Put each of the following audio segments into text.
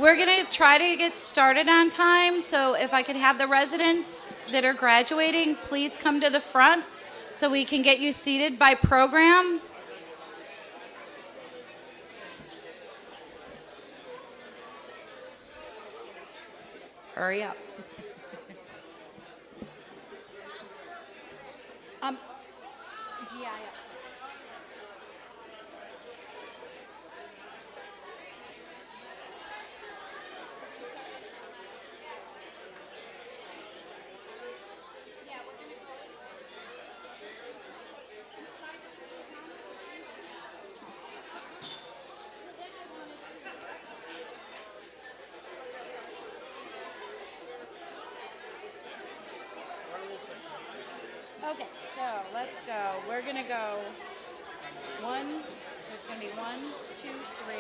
We're going to try to get started on time, so if I could have the residents that are graduating, please come to the front so we can get you seated by program. Hurry up. GI. Okay, so let's go. We're gonna go one, there's gonna be 1, 2, 3.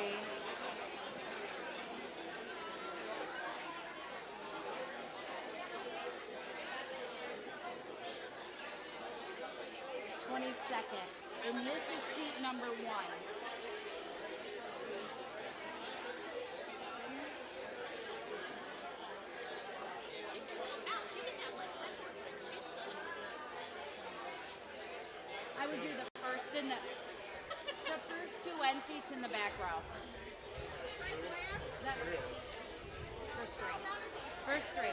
And this is seat number 1. I would do the first and the first 2 end seats in the back row. First 3. First 3.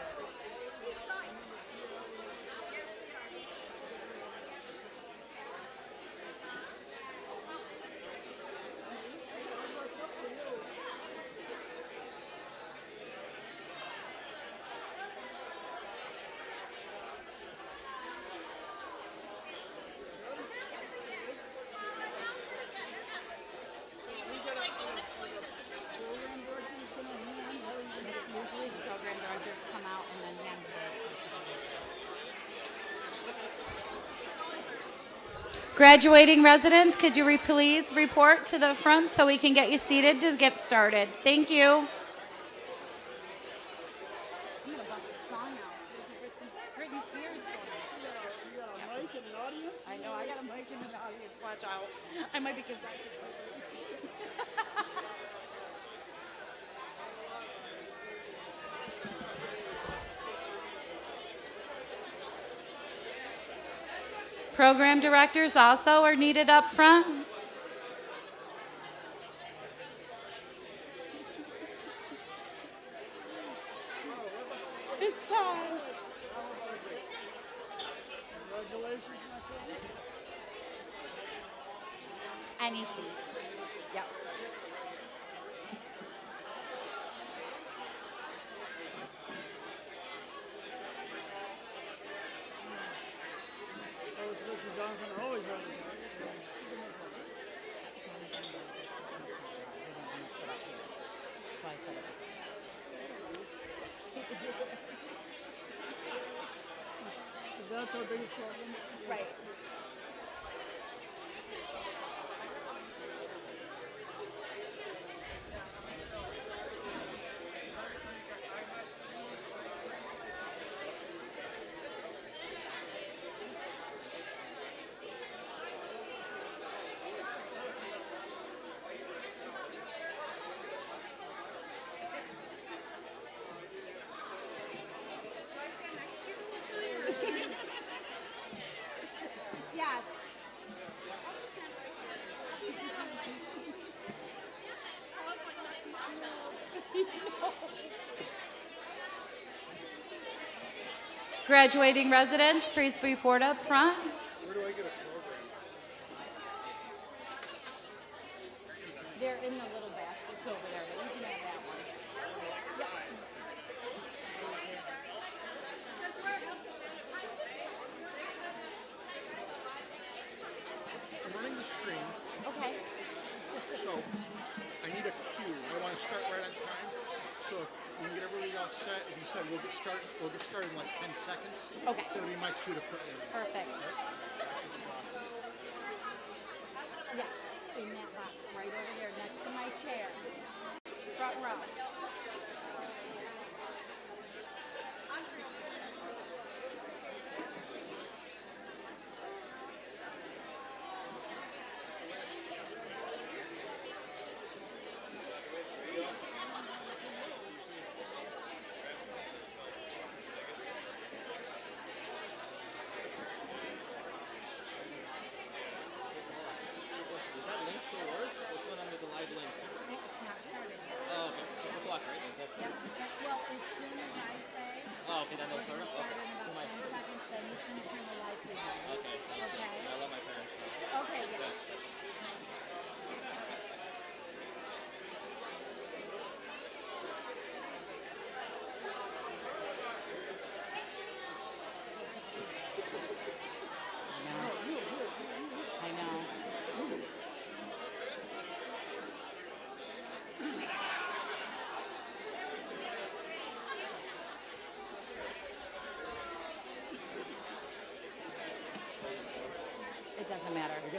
Usually the program directors come out and then hand the graduating residents, could you please report to the front so we can get you seated to get started? Thank you. I'm going to bust the song out. Britney Spears going. You got a mic in the audience? I know, I got a mic in the audience. Watch out. I might be confused. Program directors also are needed up front. It's time. Congratulations, my friend. Any seat. Yep. Richard Johnson are always ready. That's our biggest problem. Right. Yeah. Graduating residents, please report up front. Where do I get a program? They're in the little baskets over there, but you can have that one. Yep. I'm running the screen, Okay. so I need a cue. I want to start right on time. So if we can get everybody all set, if you said we'll get started in like 10 seconds. Okay. That'll be my cue to put in. Perfect. Yes, in that box right over there next to my chair. Front row.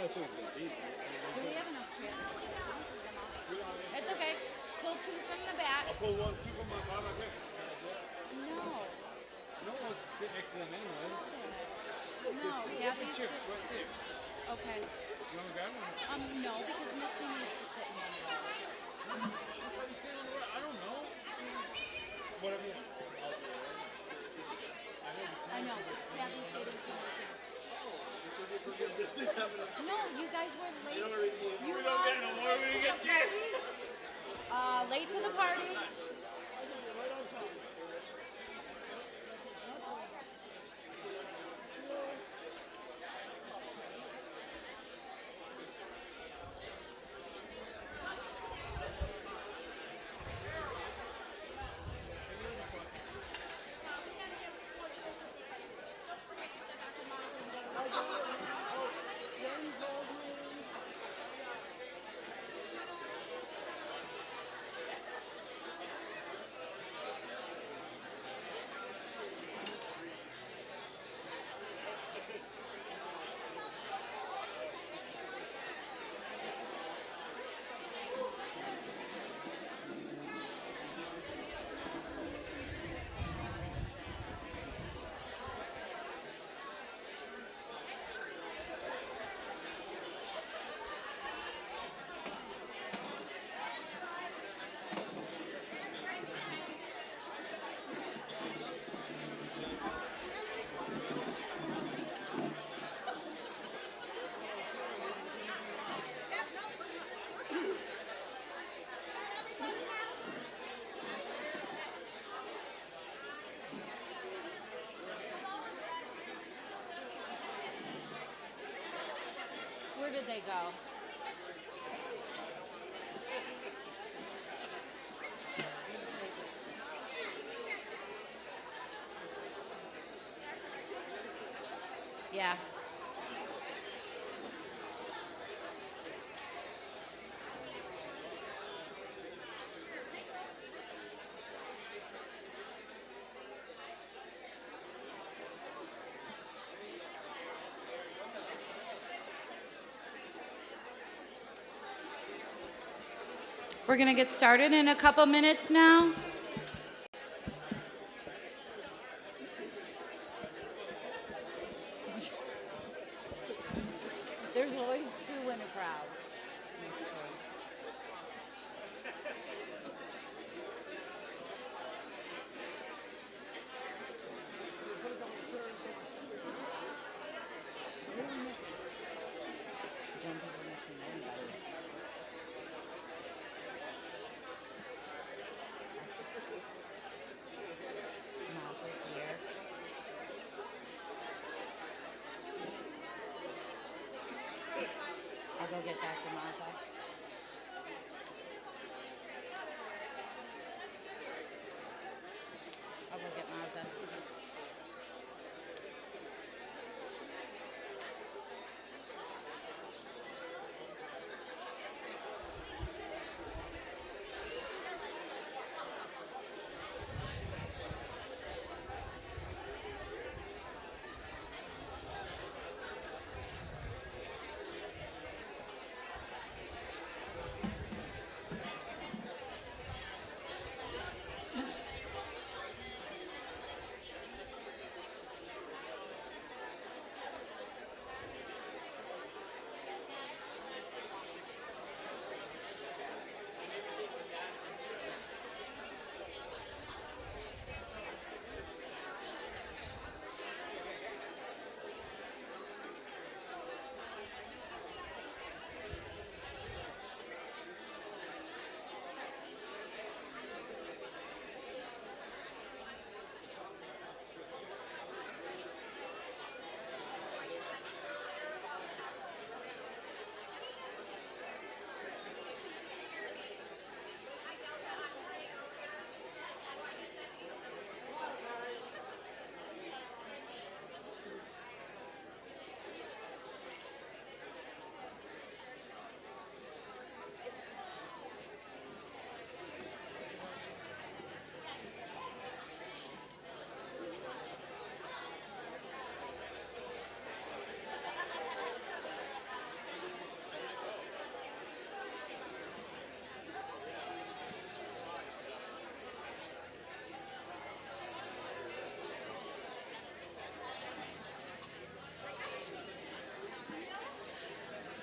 Do we have enough chairs? It's okay. Pull two from the back. I'll pull one, two from my parents. No. No one wants to sit next to them anyway. No. Yeah, these. Chip right there. Okay. You want to grab one? No, because Misty needs to sit in one of those. Why are you sitting on the right? I don't know. Whatever you want. I know. Kathy's getting some. This was your forgive this thing having a No, you guys were late. You don't receive You We don't get no more. We didn't get chairs. late to the party. right on time. Where did they go? Yeah. We're going to get started in a couple minutes now. There's always two in a crowd. Don't be missing anybody.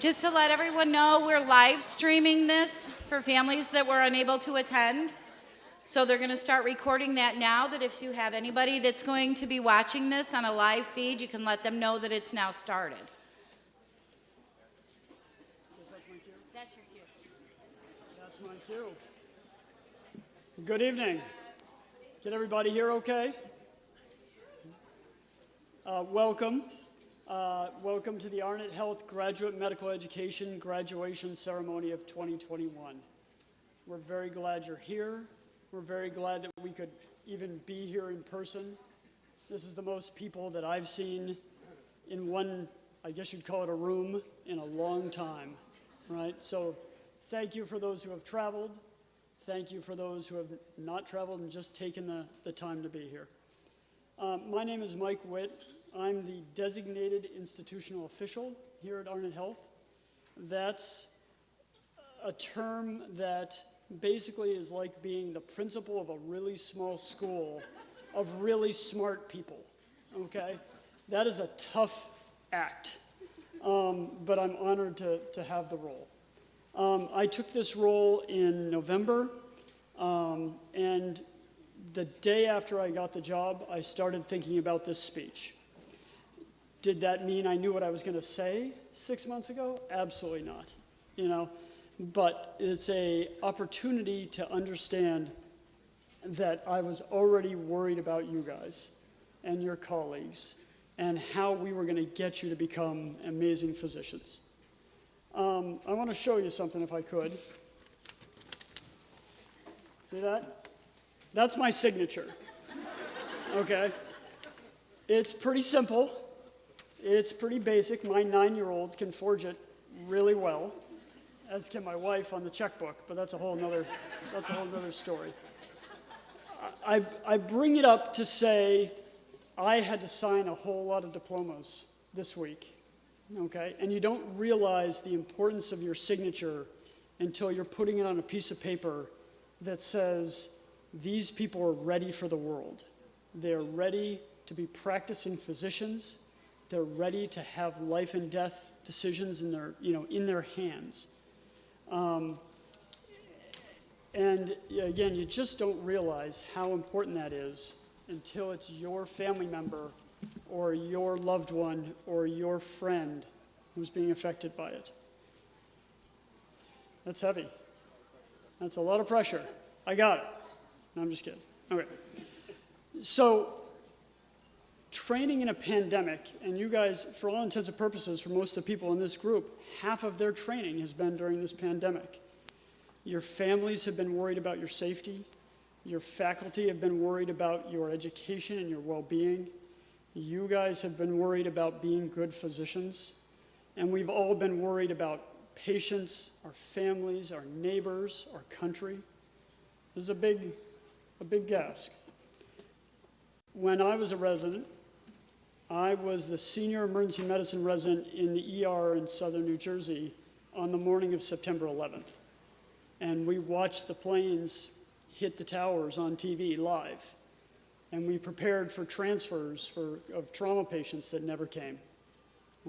Just to let everyone know, we're live streaming this for families that were unable to attend. So they're going to start recording that now, that if you have anybody that's going to be watching this on a live feed, you can let them know that it's now started. That's your cue. That's my cue. Good evening. Can everybody hear okay? Welcome. Welcome to the ArnotHealth Graduate Medical Education Graduation Ceremony of 2021. We're very glad you're here. We're very glad that we could even be here in person. This is the most people that I've seen in one, I guess you'd call it a room, in a long time, right? So thank you for those who have traveled. Thank you for those who have not traveled and just taken the time to be here. My name is Mike Witt. I'm the designated institutional official here at ArnotHealth. That's a term that basically is like being the principal of a really small school of really smart people, okay? That is a tough act, but I'm honored to have the role. I took this role in November, and the day after I got the job, I started thinking about this speech. Did that mean I knew what I was going to say 6 months ago? Absolutely not, you know. But it's an opportunity to understand that I was already worried about you guys and your colleagues and how we were going to get you to become amazing physicians. I want to show you something if I could. See that? That's my signature, okay? It's pretty simple. It's pretty basic. My 9-year-old can forge it really well, as can my wife on the checkbook, but that's a whole nother story. I bring it up to say I had to sign a whole lot of diplomas this week, okay? And you don't realize the importance of your signature until you're putting it on a piece of paper that says, these people are ready for the world. They're ready to be practicing physicians. They're ready to have life and death decisions in their hands. And again, you just don't realize how important that is until it's your family member or your loved one or your friend who's being affected by it. That's heavy. That's a lot of pressure. I got it. No, I'm just kidding. Okay. So, training in a pandemic, and you guys, for all intents and purposes, for most of the people in this group, half of their training has been during this pandemic. Your families have been worried about your safety. Your faculty have been worried about your education and your well-being. You guys have been worried about being good physicians. And we've all been worried about patients, our families, our neighbors, our country. This is a big ask. When I was a resident, I was the senior emergency medicine resident in the ER in southern New Jersey on the morning of September 11th. And we watched the planes hit the towers on TV live. And we prepared for transfers of trauma patients that never came.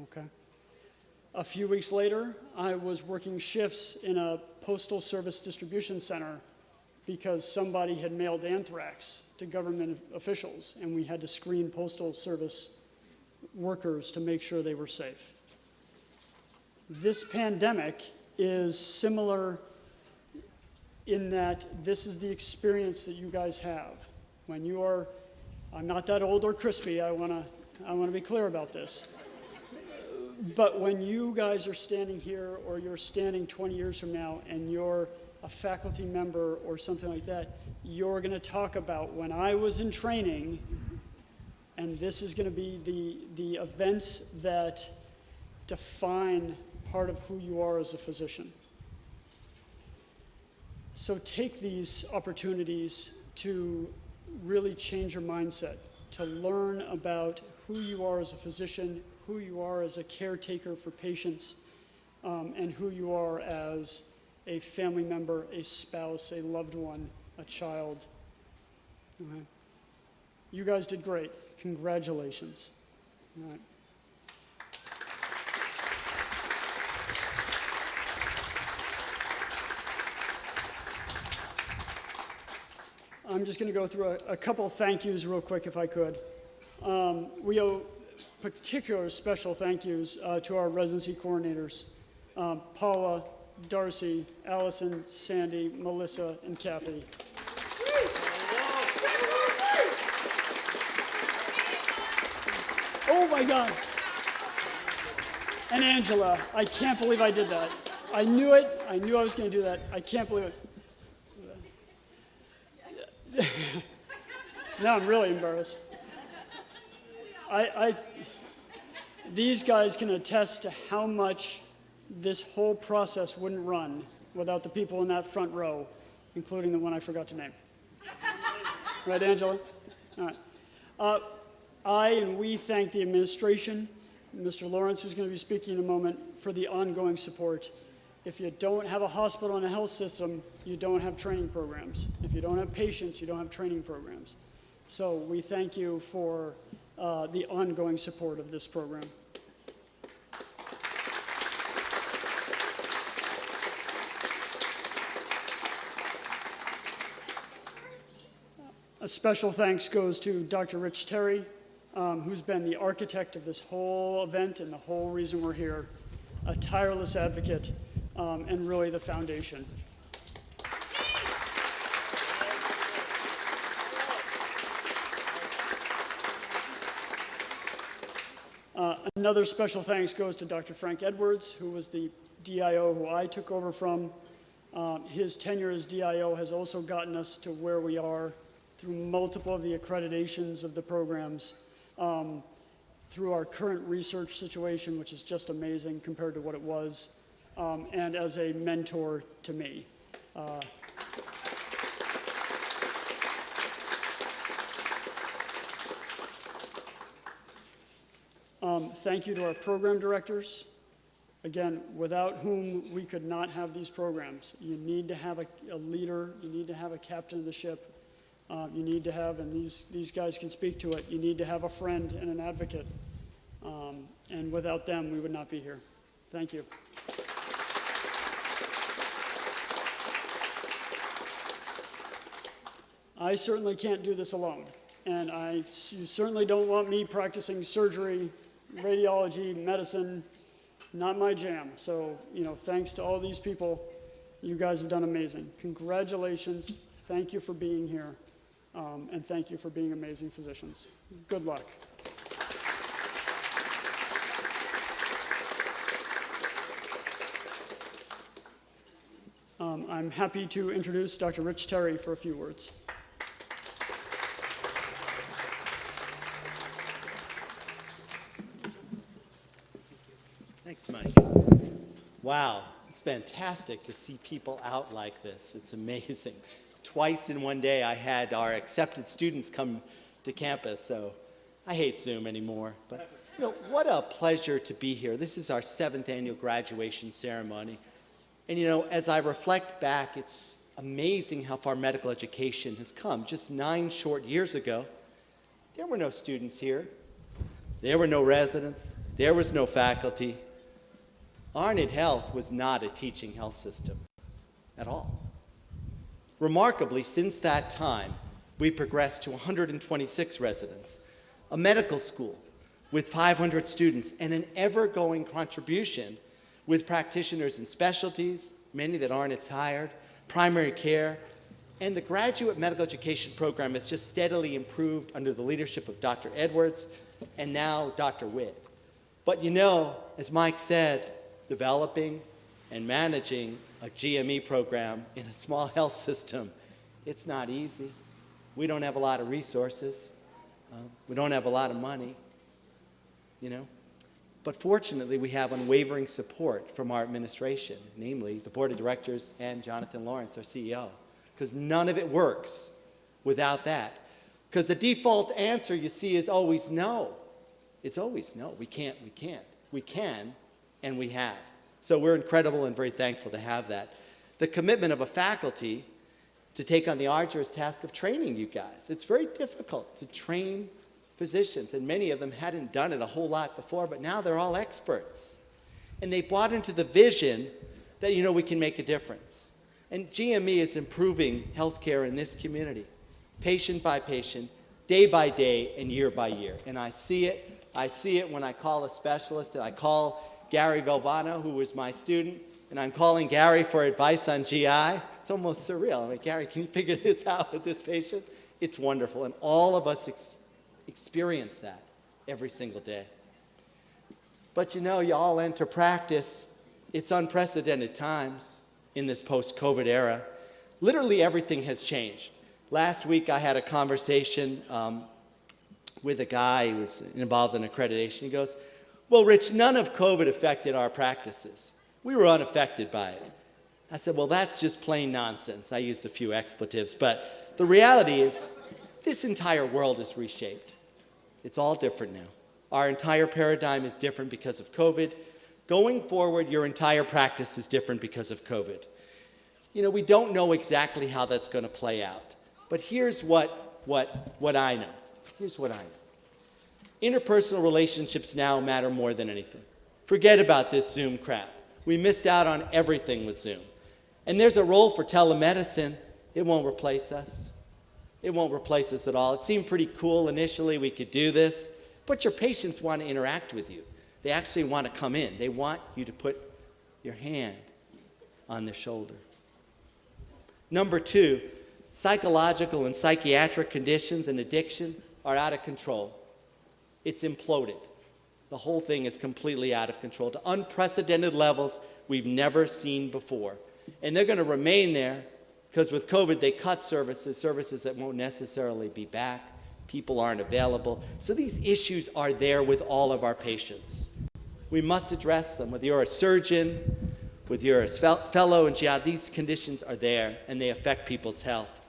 Okay. A few weeks later, I was working shifts in a postal service distribution center because somebody had mailed anthrax to government officials, and we had to screen postal service workers to make sure they were safe. This pandemic is similar in that this is the experience that you guys have. When you are, I'm not that old or crispy, I wanna be clear about this. But when you guys are standing here or you're standing 20 years from now and you're a faculty member or something like that, you're gonna talk about when I was in training, and this is gonna be the events that define part of who you are as a physician. So take these opportunities to really change your mindset, to learn about who you are as a physician, who you are as a caretaker for patients, and who you are as a family member, a spouse, a loved one, a child. Okay. You guys did great. Congratulations. All right. I'm just going to go through a couple thank yous real quick if I could. We owe particular special thank yous to our residency coordinators, Paula, Darcy, Allison, Sandy, Melissa, and Kathy. Oh my God. And Angela, I can't believe I did that. I knew it. I knew I was going to do that. I can't believe it. Now I'm really embarrassed. These guys can attest to how much this whole process wouldn't run without the people in that front row, including the one I forgot to name. Right, Angela? All right. And we thank the administration, Mr. Lawrence, who's going to be speaking in a moment, for the ongoing support. If you don't have a hospital and a health system, you don't have training programs. If you don't have patients, you don't have training programs. So we thank you for the ongoing support of this program. A special thanks goes to Dr. Rich Terry, who's been the architect of this whole event and the whole reason we're here, a tireless advocate, and really the foundation. Another special thanks goes to Dr. Frank Edwards, who was the DIO who I took over from. His tenure as DIO has also gotten us to where we are through multiple of the accreditations of the programs, through our current research situation, which is just amazing compared to what it was, and as a mentor to me. Thank you to our program directors. Again, without whom we could not have these programs. You need to have a leader, you need to have a captain of the ship, you need to have, and these guys can speak to it, you need to have a friend and an advocate. And without them, we would not be here. Thank you. I certainly can't do this alone. And you certainly don't want me practicing surgery, radiology, medicine, not my jam. So, thanks to all these people. You guys have done amazing. Congratulations. Thank you for being here. And thank you for being amazing physicians. Good luck. I'm happy to introduce Dr. Rich Terry for a few words. Thanks, Mike. Wow, it's fantastic to see people out like this. It's amazing. Twice in one day I had our accepted students come to campus, so I hate Zoom anymore. But what a pleasure to be here. This is our 7th annual graduation ceremony. And as I reflect back, it's amazing how far medical education has come. Just 9 short years ago, there were no students here. There were no residents. There was no faculty. ArnotHealth was not a teaching health system at all. Remarkably, since that time, we progressed to 126 residents, a medical school with 500 students, and an ever-going contribution with practitioners in specialties, many that Arnott's hired, primary care, and the graduate medical education program has just steadily improved under the leadership of Dr. Edwards and now Dr. Witt. But as Mike said, developing and managing a GME program in a small health system, it's not easy. We don't have a lot of resources. We don't have a lot of money, But fortunately, we have unwavering support from our administration, namely the board of directors and Jonathan Lawrence, our CEO, because none of it works without that. Because the default answer, you see, is always no. It's always no. We can't. We can, and we have. So we're incredible and very thankful to have that. The commitment of a faculty to take on the arduous task of training you guys. It's very difficult to train physicians, and many of them hadn't done it a whole lot before, but now they're all experts. And they bought into the vision that, we can make a difference. And GME is improving healthcare in this community. patient by patient, day by day, and year by year. And I see it. I see it when I call a specialist, and I call Gary Galvano, who was my student, and I'm calling Gary for advice on GI. It's almost surreal. I'm like, Gary, can you figure this out with this patient? It's wonderful. And all of us experience that every single day. But you know, you all enter practice. It's unprecedented times in this post-COVID era. Literally everything has changed. Last week I had a conversation with a guy who was involved in accreditation. He goes, well, Rich, none of COVID affected our practices. We were unaffected by it. I said, well, that's just plain nonsense. I used a few expletives, but the reality is this entire world is reshaped. It's all different now. Our entire paradigm is different because of COVID. Going forward, your entire practice is different because of COVID. You know, we don't know exactly how that's going to play out. But here's what I know. Here's what I know. Interpersonal relationships now matter more than anything. Forget about this Zoom crap. We missed out on everything with Zoom. And there's a role for telemedicine. It won't replace us. It won't replace us at all. It seemed pretty cool initially we could do this, but your patients want to interact with you. They actually want to come in. They want you to put your hand on their shoulder. Number two, psychological and psychiatric conditions and addiction are out of control. It's imploded. The whole thing is completely out of control to unprecedented levels we've never seen before. And they're going to remain there because with COVID, they cut services that won't necessarily be back. People aren't available. So these issues are there with all of our patients. We must address them. Whether you're a surgeon, whether you're a fellow in GI, these conditions are there and they affect people's health.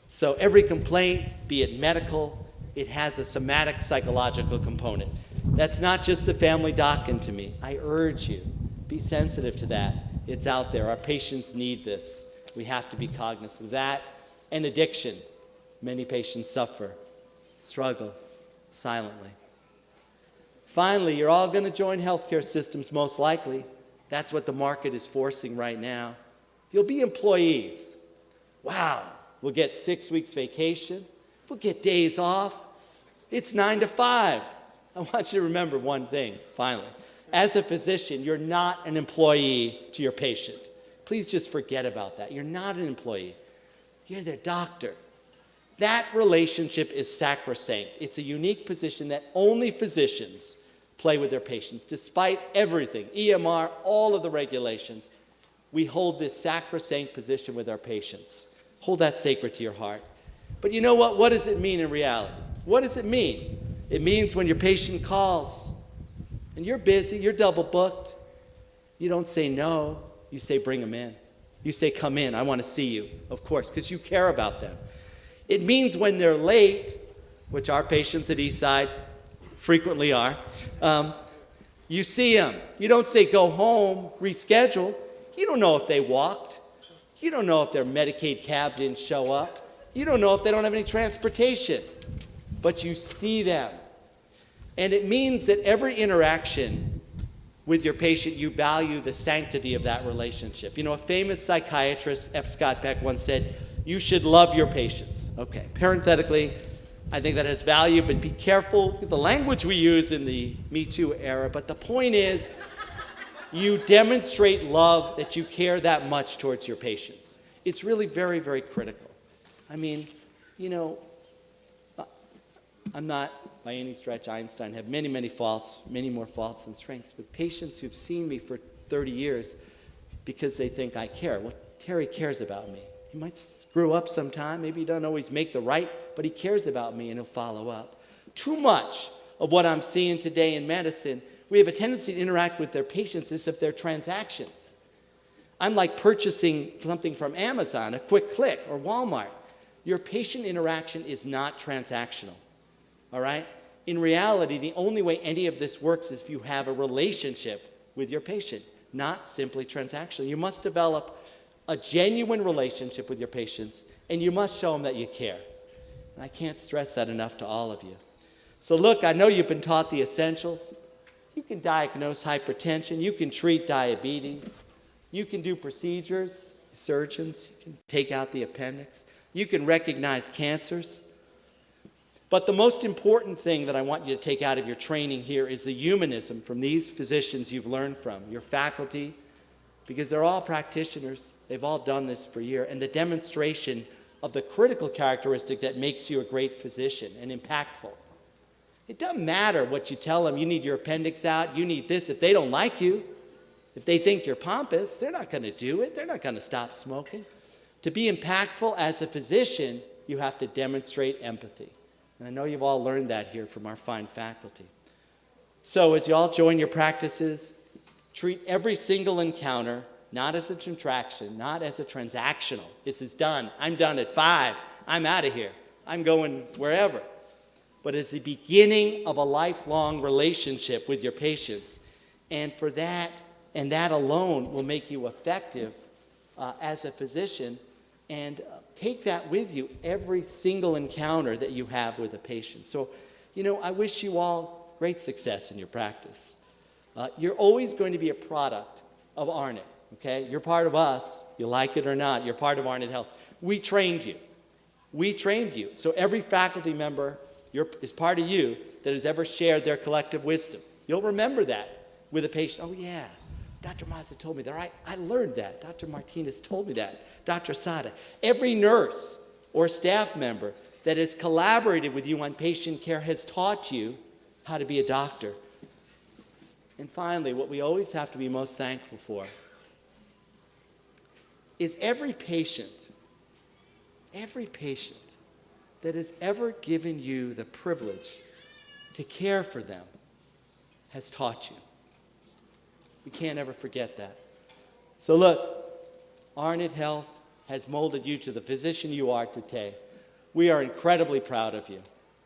So every complaint, be it medical, it has a somatic psychological component. That's not just the family docking to me. I urge you, be sensitive to that. It's out there. Our patients need this. We have to be cognizant of that. And addiction. Many patients suffer, struggle silently. Finally, you're all going to join healthcare systems most likely. That's what the market is forcing right now. You'll be employees. Wow, we'll get 6 weeks vacation. We'll get days off. It's 9 to 5. I want you to remember one thing, finally. As a physician, you're not an employee to your patient. Please just forget about that. You're not an employee. You're their doctor. That relationship is sacrosanct. It's a unique position that only physicians play with their patients. Despite everything, EMR, all of the regulations, we hold this sacrosanct position with our patients. Hold that sacred to your heart. But you know what? What does it mean in reality? What does it mean? It means when your patient calls and you're busy, you're double booked, you don't say no, you say bring them in. You say come in, I want to see you, of course, because you care about them. It means when they're late, which our patients at Eastside frequently are, you see them. You don't say go home, reschedule. You don't know if they walked. You don't know if their Medicaid cab didn't show up. You don't know if they don't have any transportation. But you see them. And it means that every interaction with your patient, you value the sanctity of that relationship. You know, a famous psychiatrist, F. Scott Peck, once said, you should love your patients. Okay, parenthetically, I think that has value, but be careful with the language we use in the Me Too era. But the point is, you demonstrate love, that you care that much towards your patients. It's really very, very critical. I mean, you know, I'm not by any stretch Einstein. I have many, many faults, many more faults than strengths. But patients who've seen me for 30 years because they think I care. Well, Terry cares about me. He might screw up sometime. Maybe he doesn't always make the right, but he cares about me and he'll follow up. Too much of what I'm seeing today in medicine, we have a tendency to interact with their patients as if they're transactions. I'm like purchasing something from Amazon, a quick click, or Walmart. Your patient interaction is not transactional. All right? In reality, the only way any of this works is if you have a relationship with your patient, not simply transactional. You must develop a genuine relationship with your patients, and you must show them that you care. And I can't stress that enough to all of you. So look, I know you've been taught the essentials. You can diagnose hypertension. You can treat diabetes. You can do procedures, surgeons. You can take out the appendix. You can recognize cancers. But the most important thing that I want you to take out of your training here is the humanism from these physicians you've learned from, your faculty, because they're all practitioners. They've all done this for a year. And the demonstration of the critical characteristic that makes you a great physician and impactful. It doesn't matter what you tell them. You need your appendix out. You need this. If they don't like you, if they think you're pompous, they're not going to do it. They're not going to stop smoking. To be impactful as a physician, you have to demonstrate empathy. And I know you've all learned that here from our fine faculty. So as you all join your practices, treat every single encounter not as a contraction, not as a transactional. This is done. I'm done at 5. I'm out of here. I'm going wherever. But as the beginning of a lifelong relationship with your patients. And for that, and that alone will make you effective as a physician. And take that with you every single encounter that you have with a patient. So, I wish you all great success in your practice. You're always going to be a product of Arnott, okay? You're part of us, you like it or not, you're part of ArnotHealth. We trained you. We trained you. So every faculty member is part of you that has ever shared their collective wisdom. You'll remember that with a patient. Oh, yeah. Dr. Mazza told me that. I learned that. Dr. Martinez told me that. Dr. Sada. Every nurse or staff member that has collaborated with you on patient care has taught you how to be a doctor. And finally, what we always have to be most thankful for is every patient that has ever given you the privilege to care for them has taught you. We can't ever forget that. So look, ArnotHealth has molded you to the physician you are today. We are incredibly proud of you.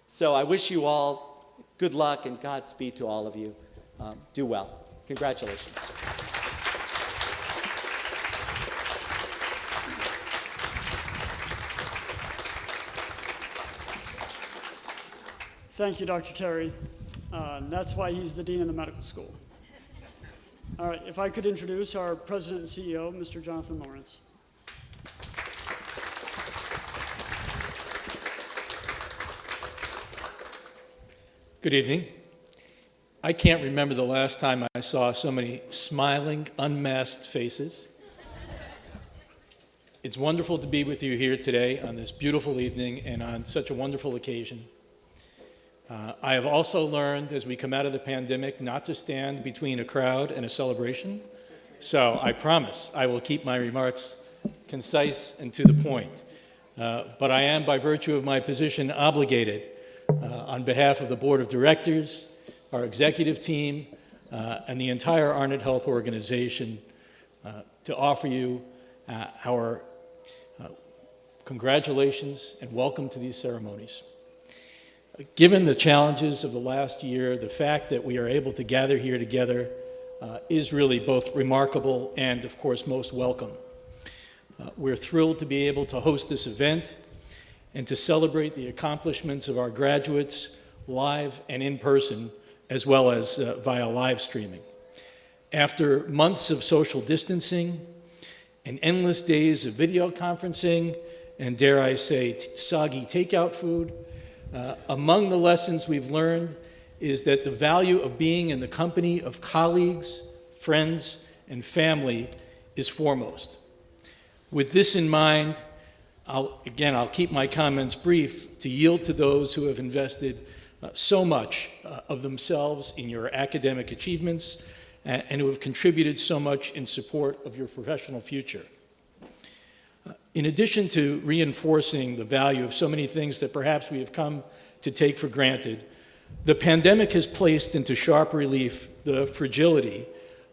So I wish you all good luck and Godspeed to all of you. Do well. Congratulations. Thank you, Dr. Terry. And that's why he's the dean of the medical school. All right, if I could introduce our president and CEO, Mr. Jonathan Lawrence. Good evening. I can't remember the last time I saw so many smiling, unmasked faces. It's wonderful to be with you here today on this beautiful evening and on such a wonderful occasion. I have also learned as we come out of the pandemic not to stand between a crowd and a celebration. So I promise I will keep my remarks concise and to the point. But I am, by virtue of my position, obligated on behalf of the board of directors, our executive team, and the entire ArnotHealth organization to offer you our congratulations and welcome to these ceremonies. Given the challenges of the last year, the fact that we are able to gather here together is really both remarkable and, of course, most welcome. We're thrilled to be able to host this event and to celebrate the accomplishments of our graduates live and in person, as well as via live streaming. After months of social distancing and endless days of video conferencing and, dare I say, soggy takeout food, among the lessons we've learned is that the value of being in the company of colleagues, friends, and family is foremost. With this in mind, I'll keep my comments brief to yield to those who have invested so much of themselves in your academic achievements and who have contributed so much in support of your professional future. In addition to reinforcing the value of so many things that perhaps we have come to take for granted, the pandemic has placed into sharp relief the fragility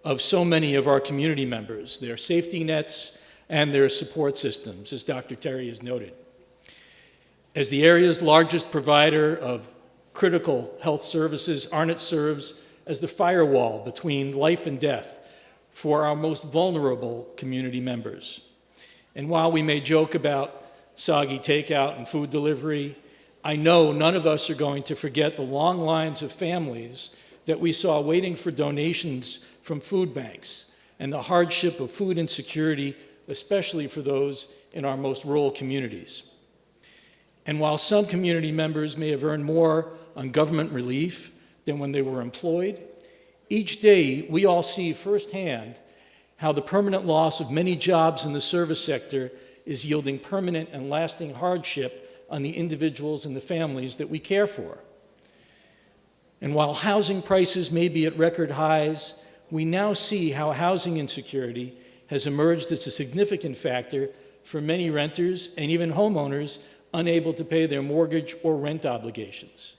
of so many of our community members, their safety nets, and their support systems, as Dr. Terry has noted. As the area's largest provider of critical health services, Arnott serves as the firewall between life and death for our most vulnerable community members. And while we may joke about soggy takeout and food delivery, I know none of us are going to forget the long lines of families that we saw waiting for donations from food banks and the hardship of food insecurity, especially for those in our most rural communities. And while some community members may have earned more on government relief than when they were employed, each day we all see firsthand how the permanent loss of many jobs in the service sector is yielding permanent and lasting hardship on the individuals and the families that we care for. And while housing prices may be at record highs, we now see how housing insecurity has emerged as a significant factor for many renters and even homeowners unable to pay their mortgage or rent obligations.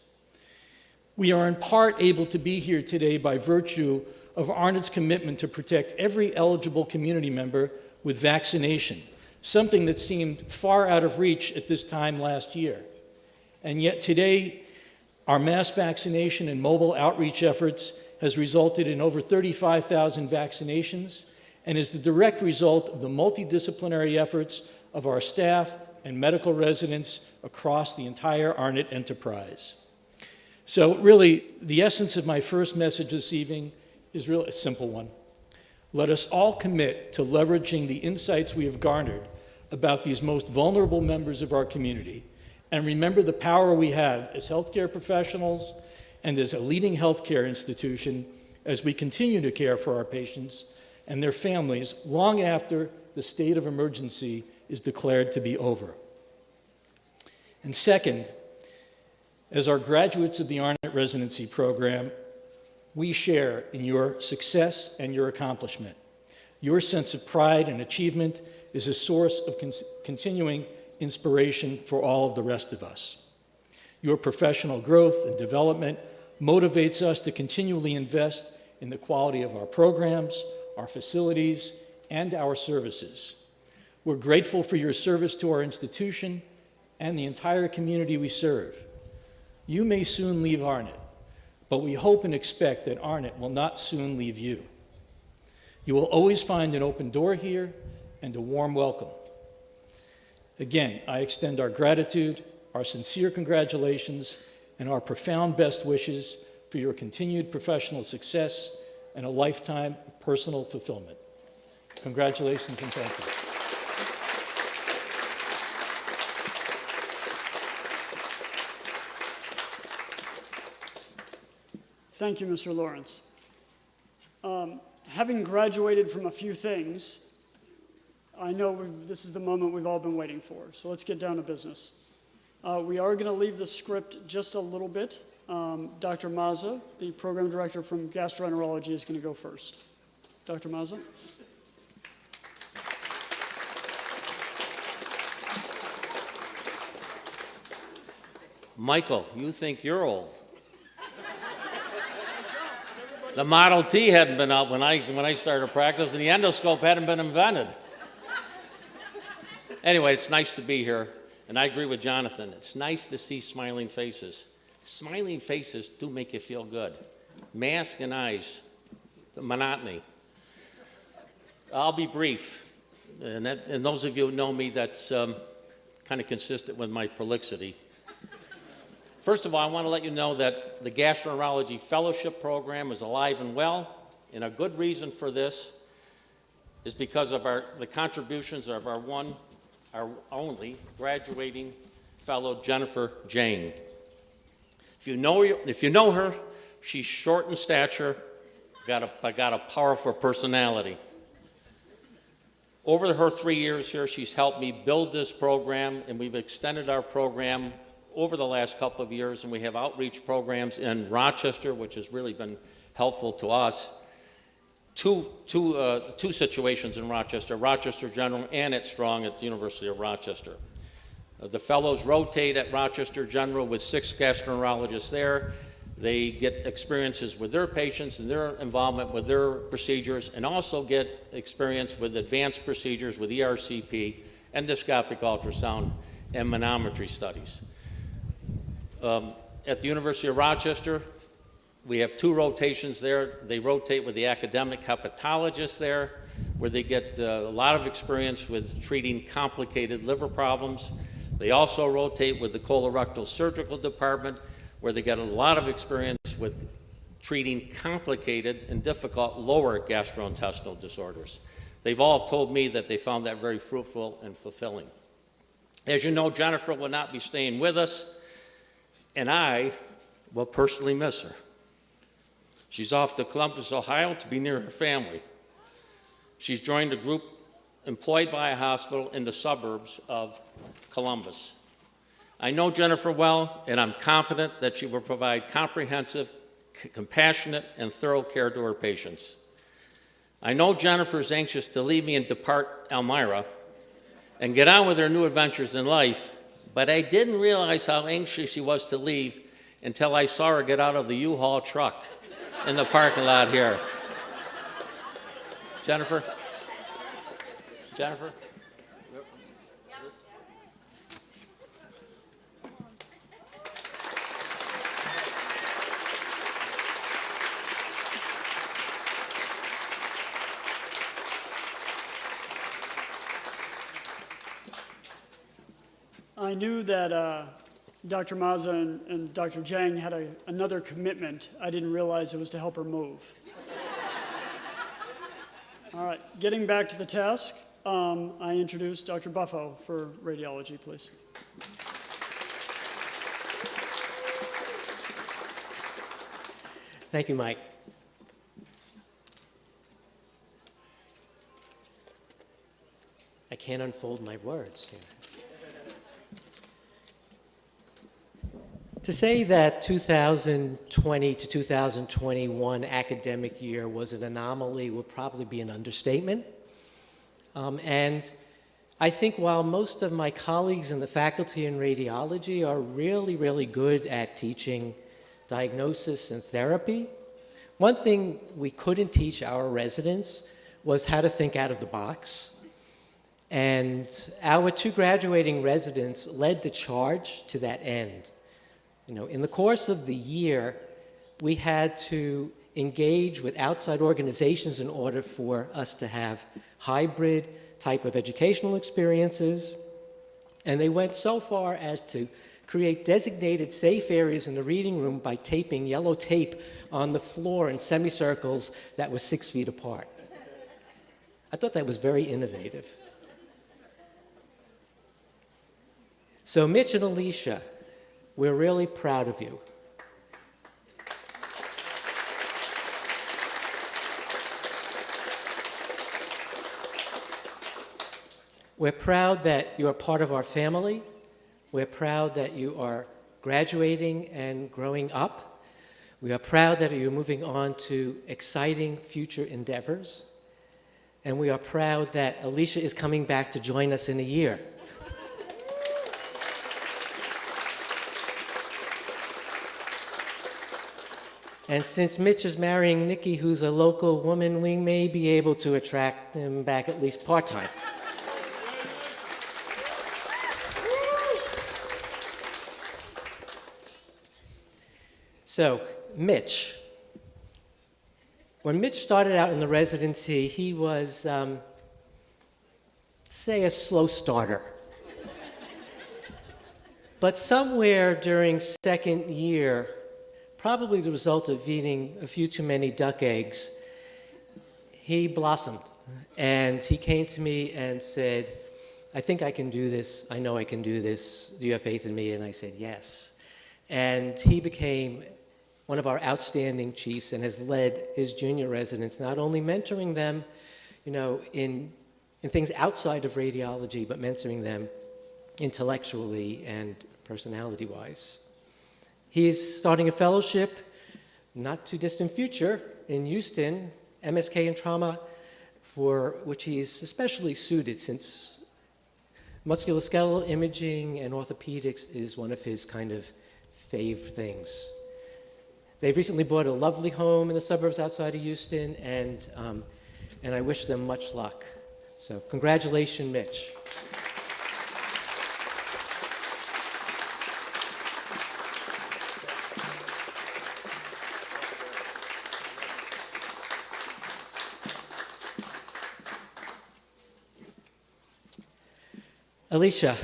We are in part able to be here today by virtue of Arnot's commitment to protect every eligible community member with vaccination, something that seemed far out of reach at this time last year. And yet today, our mass vaccination and mobile outreach efforts has resulted in over 35,000 vaccinations and is the direct result of the multidisciplinary efforts of our staff and medical residents across the entire Arnot enterprise. So really, the essence of my first message this evening is really a simple one. Let us all commit to leveraging the insights we have garnered about these most vulnerable members of our community, and remember the power we have as healthcare professionals and as a leading healthcare institution as we continue to care for our patients and their families long after the state of emergency is declared to be over. And second, as our graduates of the Arnot Residency program, we share in your success and your accomplishment. Your sense of pride and achievement is a source of continuing inspiration for all of the rest of us. Your professional growth and development motivates us to continually invest in the quality of our programs, our facilities, and our services. We're grateful for your service to our institution and the entire community we serve. You may soon leave Arnot, but we hope and expect that Arnot will not soon leave you. You will always find an open door here and a warm welcome. Again, I extend our gratitude, our sincere congratulations, and our profound best wishes for your continued professional success and a lifetime of personal fulfillment. Congratulations and thank you. Thank you, Mr. Lawrence. Having graduated from a few things, I know this is the moment we've all been waiting for, so let's get down to business. We are going to leave the script just a little bit. Dr. Mazza, the program director from gastroenterology, is going to go first. Dr. Mazza? Michael, you think you're old. The Model T hadn't been out when I started practice, and the endoscope hadn't been invented. Anyway, it's nice to be here, and I agree with Jonathan. It's nice to see smiling faces. Smiling faces do make you feel good. Mask and eyes, monotony. I'll be brief, and those of you who know me, that's kind of consistent with my prolixity. First of all, I want to let you know that the Gastroenterology Fellowship Program is alive and well, and a good reason for this is because of the contributions of our only graduating fellow, Jennifer Jane. If you know her, she's short in stature, got a powerful personality. Over her 3 years here, she's helped me build this program, and we've extended our program over the last couple of years, and we have outreach programs in Rochester, which has really been helpful to us. Two situations in Rochester General and at Strong at the University of Rochester. The fellows rotate at Rochester General with 6 gastroenterologists there. They get experiences with their patients and their involvement with their procedures, and also get experience with advanced procedures with ERCP, endoscopic ultrasound, and manometry studies. At the University of Rochester, we have 2 rotations there. They rotate with the academic hepatologists there, where they get a lot of experience with treating complicated liver problems. They also rotate with the colorectal surgical department, where they get a lot of experience with treating complicated and difficult lower gastrointestinal disorders. They've all told me that they found that very fruitful and fulfilling. As you know, Jennifer will not be staying with us, and I will personally miss her. She's off to Columbus, Ohio to be near her family. She's joined a group employed by a hospital in the suburbs of Columbus. I know Jennifer well, and I'm confident that she will provide comprehensive, compassionate, and thorough care to her patients. I know Jennifer is anxious to leave me and depart Elmira and get on with her new adventures in life, but I didn't realize how anxious she was to leave until I saw her get out of the U-Haul truck in the parking lot here. Jennifer? Jennifer? I knew that Dr. Maza and Dr. Jang had another commitment. I didn't realize it was to help her move. All right, getting back to the task, I introduce Dr. Buffo for radiology, please. Thank you, Mike. I can't unfold my words here. To say that 2020 to 2021 academic year was an anomaly would probably be an understatement. And I think while most of my colleagues in the faculty in radiology are really, really good at teaching diagnosis and therapy, one thing we couldn't teach our residents was how to think out of the box. And our two graduating residents led the charge to that end. You know, in the course of the year, we had to engage with outside organizations in order for us to have hybrid type of educational experiences. And they went so far as to create designated safe areas in the reading room by taping yellow tape on the floor in semicircles that were 6 feet apart. I thought that was very innovative. So Mitch and Alicia, we're really proud of you. We're proud that you are part of our family. We're proud that you are graduating and growing up. We are proud that you're moving on to exciting future endeavors. And we are proud that Alicia is coming back to join us in a year. And since Mitch is marrying Nikki, who's a local woman, we may be able to attract him back at least part-time. So, Mitch. When Mitch started out in the residency, he was, say, a slow starter. But somewhere during second year, probably the result of eating a few too many duck eggs, he blossomed. And he came to me and said, I think I can do this. I know I can do this. Do you have faith in me? And I said, yes. And he became one of our outstanding chiefs and has led his junior residents, not only mentoring them, you know, in things outside of radiology, but mentoring them intellectually and personality-wise. He's starting a fellowship, not too distant future, in Houston, MSK in trauma, for which he's especially suited since musculoskeletal imaging and orthopedics is one of his kind of fave things. They've recently bought a lovely home in the suburbs outside of Houston, and I wish them much luck. So congratulations, Mitch. Alicia,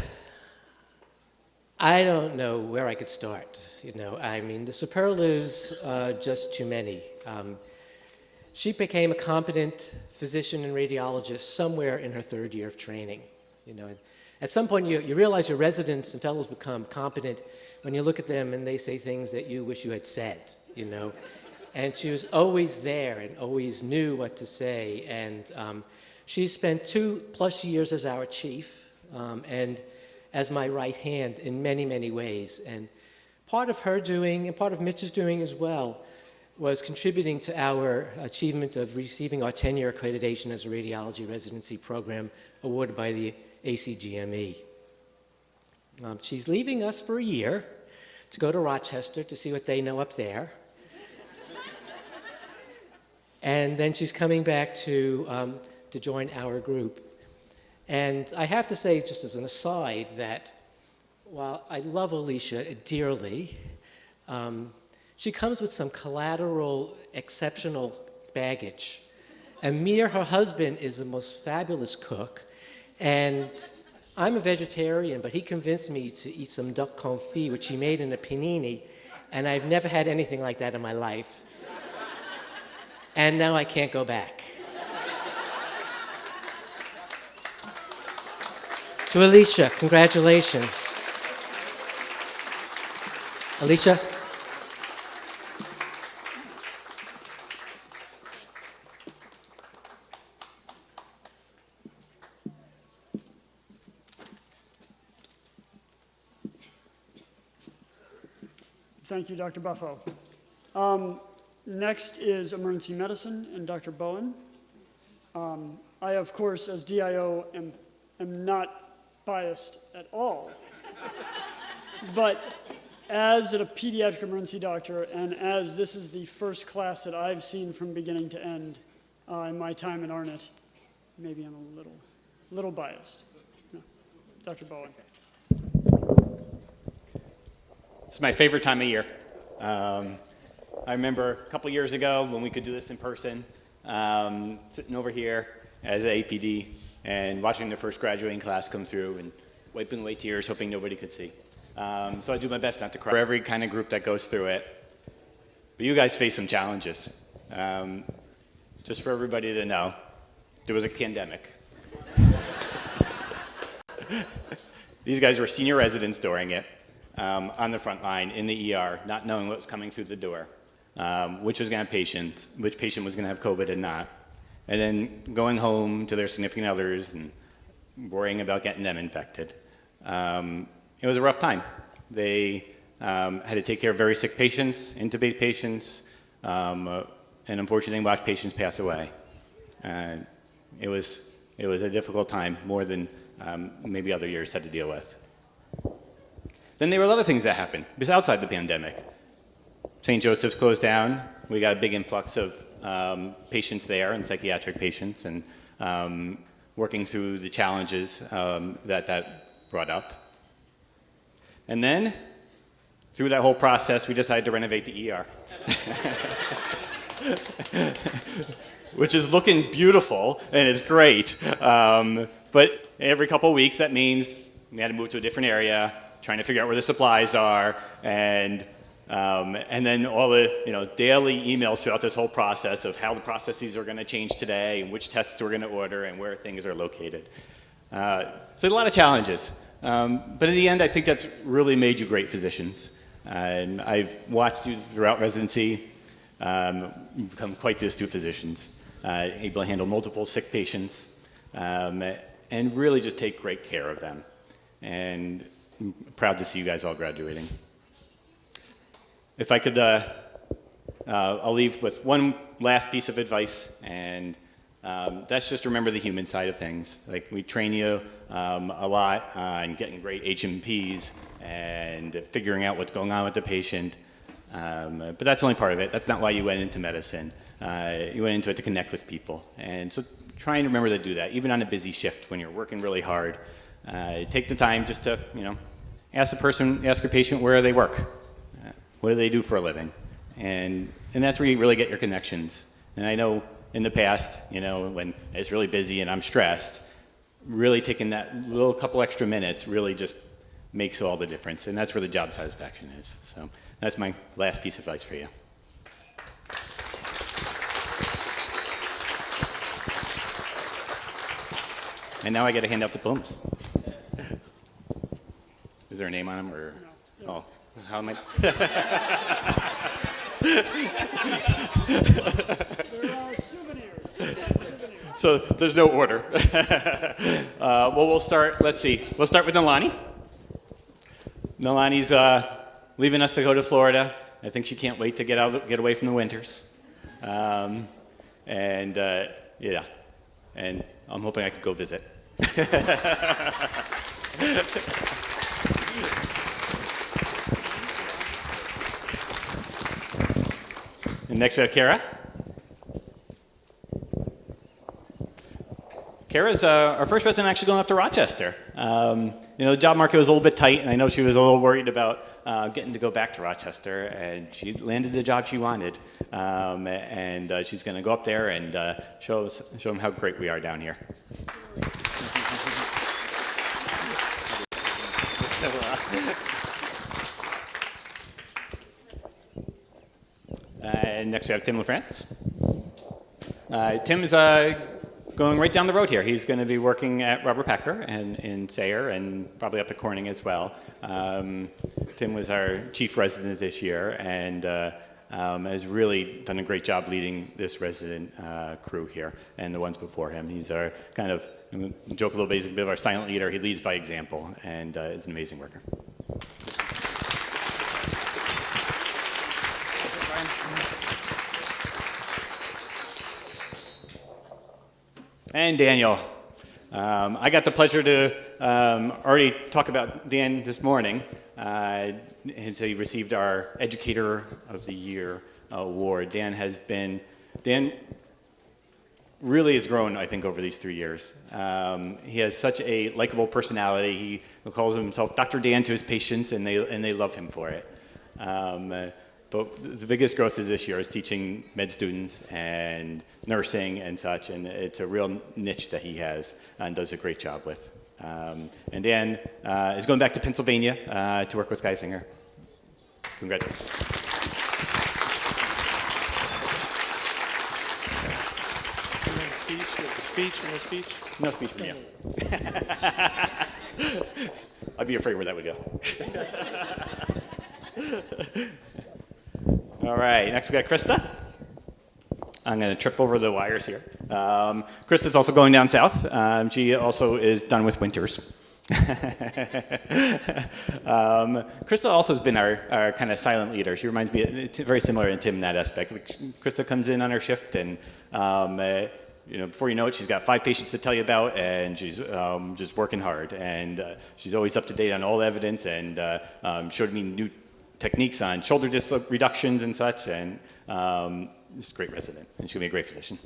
I don't know where I could start. You know, I mean, the superlatives are just too many. She became a competent physician and radiologist somewhere in her third year of training. You know, At some point, you realize your residents and fellows become competent when you look at them and they say things that you wish you had said, you know. And she was always there and always knew what to say. And she spent 2+ years as our chief and as my right hand in many, many ways. And part of her doing, and part of Mitch's doing as well, was contributing to our achievement of receiving our 10-year accreditation as a radiology residency program awarded by the ACGME. She's leaving us for a year to go to Rochester to see what they know up there. And then she's coming back to join our group. And I have to say, just as an aside, that while I love Alicia dearly, she comes with some collateral, exceptional baggage. Amir, her husband, is the most fabulous cook, and I'm a vegetarian, but he convinced me to eat some duck confit, which he made in a panini, and I've never had anything like that in my life. And now I can't go back. To Alicia, congratulations. Alicia? Thank you, Dr. Buffo. Next is emergency medicine and Dr. Bowen. I, of course, as DIO, am not biased at all. But as a pediatric emergency doctor, and as this is the first class that I've seen from beginning to end in my time at Arnott, maybe I'm a little biased. No. Dr. Bowen. It's my favorite time of year. I remember a couple years ago when we could do this in person, sitting over here as an APD and watching the first graduating class come through and wiping away tears, hoping nobody could see. So I do my best not to cry for every kind of group that goes through it. But you guys face some challenges. Just for everybody to know, there was a pandemic. These guys were senior residents during it. On the front line in the ER, not knowing what was coming through the door, which patient was going to have COVID and not, and then going home to their significant others and worrying about getting them infected. It was a rough time. They had to take care of very sick patients, intubate patients, and unfortunately watch patients pass away. It was a difficult time, more than maybe other years had to deal with. Then there were other things that happened outside the pandemic. St. Joseph's closed down. We got a big influx of patients there, and psychiatric patients, and working through the challenges that brought up. And then, through that whole process, we decided to renovate the ER. Which is looking beautiful, and it's great. But every couple of weeks, that means we had to move to a different area, trying to figure out where the supplies are, and then all the daily emails throughout this whole process of how the processes are going to change today, and which tests we're going to order, and where things are located. So a lot of challenges, but in the end, I think that's really made you great physicians. And I've watched you throughout residency. You've become quite the astute physicians, able to handle multiple sick patients, and really just take great care of them. And I'm proud to see you guys all graduating. If I could, I'll leave with one last piece of advice, and that's just remember the human side of things. Like, we train you a lot on getting great HMPs and figuring out what's going on with the patient, but that's only part of it. That's not why you went into medicine. You went into it to connect with people, and so try and remember to do that, even on a busy shift when you're working really hard. Take the time just to, ask your patient where they work. What do they do for a living? And that's where you really get your connections. And I know in the past, when it's really busy and I'm stressed, really taking that little couple extra minutes really just makes all the difference. And that's where the job satisfaction is. So that's my last piece of advice for you. And now I get to hand out diplomas. Is there a name on them or? Oh, how am I? There are souvenirs. So there's no order. Well, we'll start. Let's see. We'll start with Nalani. Nalani's leaving us to go to Florida. I think she can't wait to get away from the winters. Yeah, and I'm hoping I could go visit. And next we have Kara. Kara's our first resident actually going up to Rochester. The job market was a little bit tight, and I know she was a little worried about getting to go back to Rochester, and she landed the job she wanted. And she's going to go up there and show them how great we are down here. And next we have Tim LaFrance. Tim's going right down the road here. He's going to be working at Robert Pecker and in Sayre and probably up at Corning as well. Tim was our chief resident this year and has really done a great job leading this resident crew here and the ones before him. He's our kind of, I'm gonna joke a little bit, he's a bit of our silent leader. He leads by example and is an amazing worker. And Daniel. I got the pleasure to already talk about Dan this morning. He received our Educator of the Year award. Dan really has grown, I think, over these 3 years. He has such a likable personality. He calls himself Dr. Dan to his patients, and they love him for it. But the biggest growth is this year is teaching med students and nursing and such, and it's a real niche that he has and does a great job with. And Dan is going back to Pennsylvania to work with Geisinger. Congratulations. No speech. No speech from you. I'd be afraid where that would go. All right, next we got Krista. I'm going to trip over the wires here. Krista's also going down south. She also is done with winters. Krista also has been our kind of silent leader. She reminds me, very similar to Tim in that aspect. Krista comes in on her shift and before you know it, she's got 5 patients to tell you about, and she's just working hard. And she's always up to date on all the evidence and showed me new techniques on shoulder disc reductions and such, and just a great resident, and she'll be a great physician.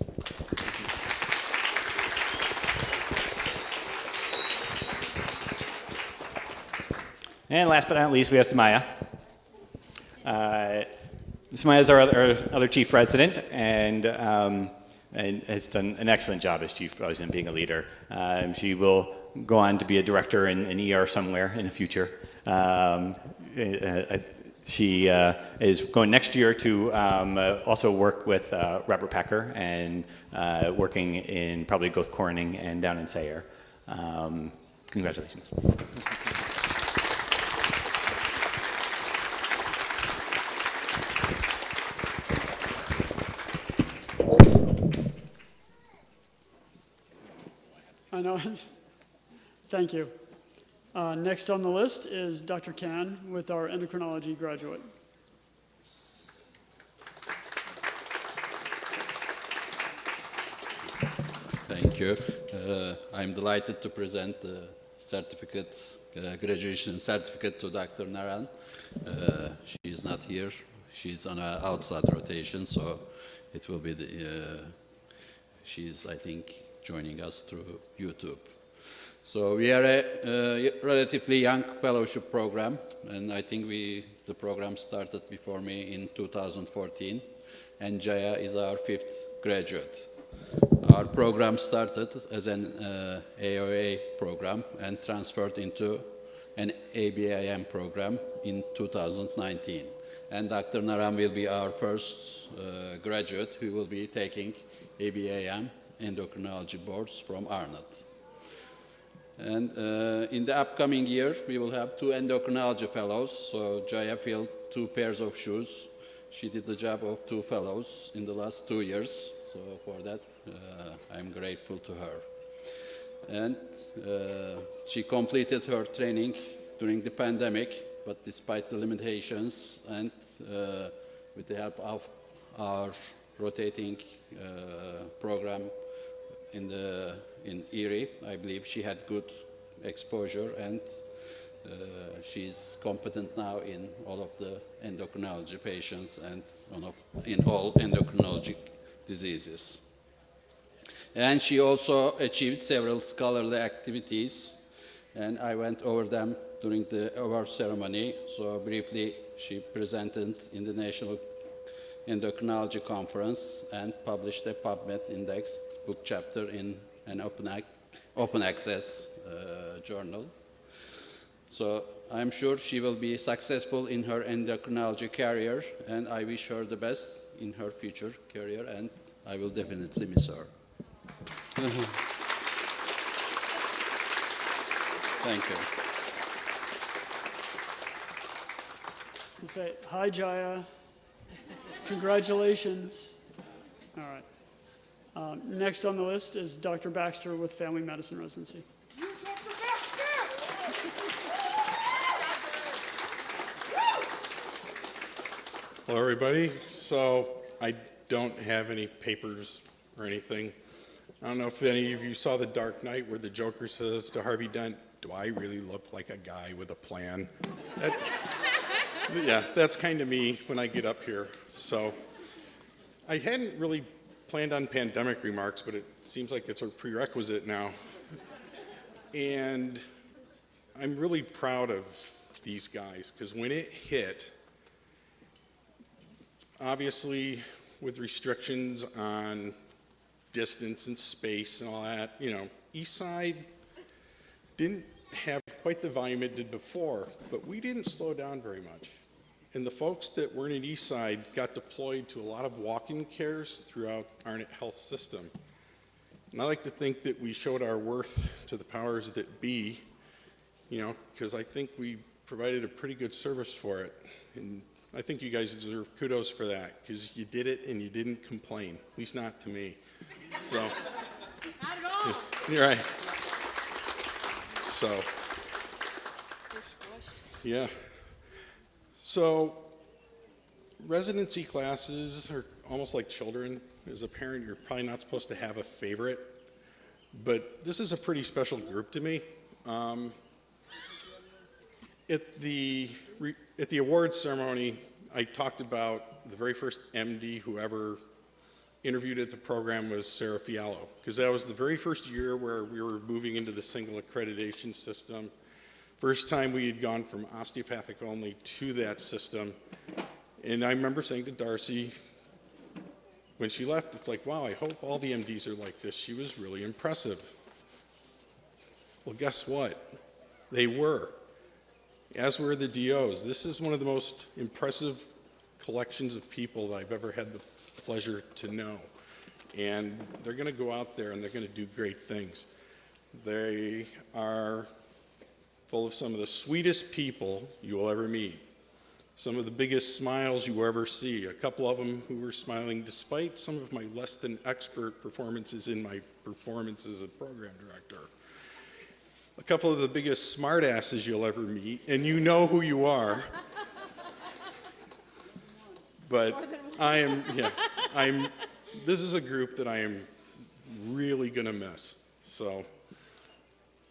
And last but not least, we have Samaya. Samaya is our other chief resident, and has done an excellent job as chief resident, being a leader. She will go on to be a director in ER somewhere in the future. She is going next year to also work with Robert Pecker and working in probably both Corning and down in Sayre. Congratulations. I know. Thank you. Next on the list is Dr. Can with our endocrinology graduate. Thank you. I'm delighted to present the graduation certificate to Dr. Naran. She is not here. She's on an outside rotation, so it will be she's, I think, joining us through YouTube. So we are a relatively young fellowship program, and I think the program started before me in 2014, and Jaya is our 5th graduate. Our program started as an AOA program and transferred into an ABIM program in 2019. And Dr. Naran will be our first graduate who will be taking ABIM endocrinology boards from Arnott. And in the upcoming year, we will have 2 endocrinology fellows. So Jaya filled 2 pairs of shoes. She did the job of 2 fellows in the last 2 years. So for that, I'm grateful to her. And she completed her training during the pandemic, but despite the limitations and with the help of our rotating program in Erie, I believe she had good exposure, and she's competent now in all of the endocrinology patients and in all endocrinologic diseases. And she also achieved several scholarly activities, and I went over them during the award ceremony. So briefly, she presented in the National Endocrinology Conference and published a PubMed indexed book chapter in an open access journal. So I'm sure she will be successful in her endocrinology career, and I wish her the best in her future career, and I will definitely miss her. Thank you. You say, hi, Jaya. Congratulations. All right. Next on the list is Dr. Baxter with Family Medicine Residency. Hello, everybody. So I don't have any papers or anything. I don't know if any of you saw The Dark Knight where the Joker says to Harvey Dent, "Do I really look like a guy with a plan?" Yeah, that's kind of me when I get up here. So I hadn't really planned on pandemic remarks, but it seems like it's a prerequisite now. And I'm really proud of these guys, because when it hit, obviously with restrictions on distance and space and all that, East Side didn't have quite the volume it did before, but we didn't slow down very much. And the folks that weren't at East Side got deployed to a lot of walk-in cares throughout ArnotHealth system. And I like to think that we showed our worth to the powers that be, because I think we provided a pretty good service for it. And I think you guys deserve kudos for that, because you did it and you didn't complain, at least not to me. So, Not at all. you're right. So, yeah. So, residency classes are almost like children. As a parent, you're probably not supposed to have a favorite, but this is a pretty special group to me. At the awards ceremony, I talked about the very first MD who ever interviewed at the program was Sarah Fiallo, because that was the very first year where we were moving into the single accreditation system. First time we had gone from osteopathic only to that system. And I remember saying to Darcy, when she left, it's like, wow, I hope all the MDs are like this. She was really impressive. Well, guess what? They were, as were the DOs. This is one of the most impressive collections of people that I've ever had the pleasure to know. And they're going to go out there and they're going to do great things. They are full of some of the sweetest people you will ever meet, some of the biggest smiles you will ever see. A couple of them who were smiling despite some of my less than expert performances in my performance as a program director. A couple of the biggest smartasses you'll ever meet, and you know who you are. But this is a group that I am really gonna miss. So,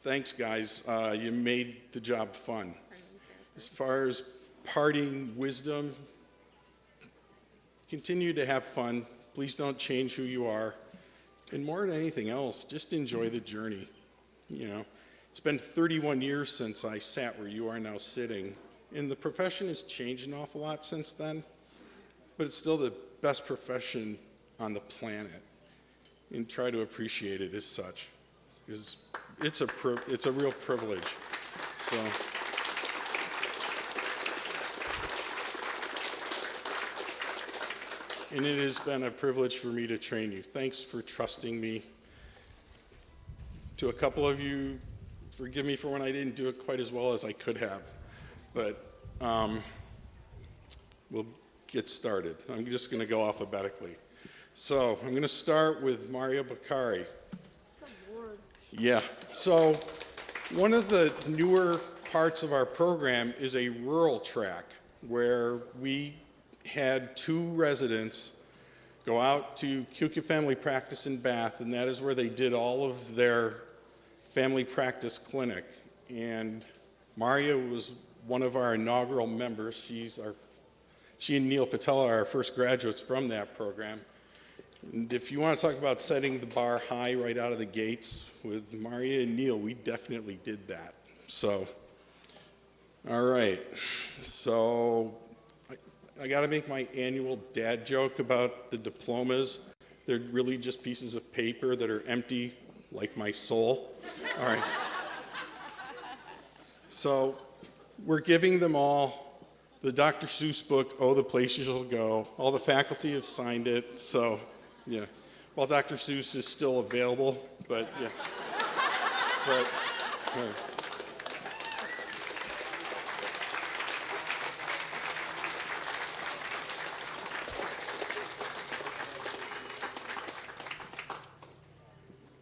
thanks, guys. You made the job fun. As far as parting wisdom, continue to have fun. Please don't change who you are. And more than anything else, just enjoy the journey. It's been 31 years since I sat where you are now sitting, and the profession has changed an awful lot since then, but it's still the best profession on the planet, and try to appreciate it as such, because it's a real privilege. So, and it has been a privilege for me to train you. Thanks for trusting me. To a couple of you, forgive me for when I didn't do it quite as well as I could have. But we'll get started. I'm just going to go alphabetically. So I'm going to start with Mario Bakari. Yeah. So one of the newer parts of our program is a rural track where we had 2 residents go out to Keuka Family Practice in Bath, and that is where they did all of their family practice clinic. And Maria was one of our inaugural members. She and Neil Patella are our first graduates from that program. And if you want to talk about setting the bar high right out of the gates with Maria and Neil, we definitely did that. So, all right. So I got to make my annual dad joke about the diplomas. They're really just pieces of paper that are empty, like my soul. All right. So we're giving them all the Dr. Seuss book, Oh, the Place You Shall Go. All the faculty have signed it, so yeah. Well, Dr. Seuss is still available, but yeah. But, all right.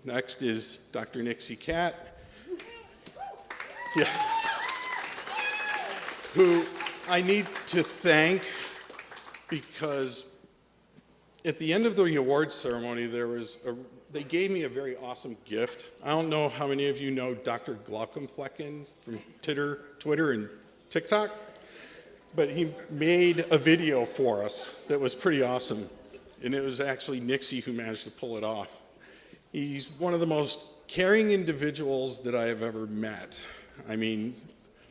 Next is Dr. Nixie Cat, yeah, who I need to thank because at the end of the awards ceremony, they gave me a very awesome gift. I don't know how many of you know Dr. Glaucomflecken from Twitter and TikTok, but he made a video for us that was pretty awesome, and it was actually Nixie who managed to pull it off. He's one of the most caring individuals that I have ever met. I mean,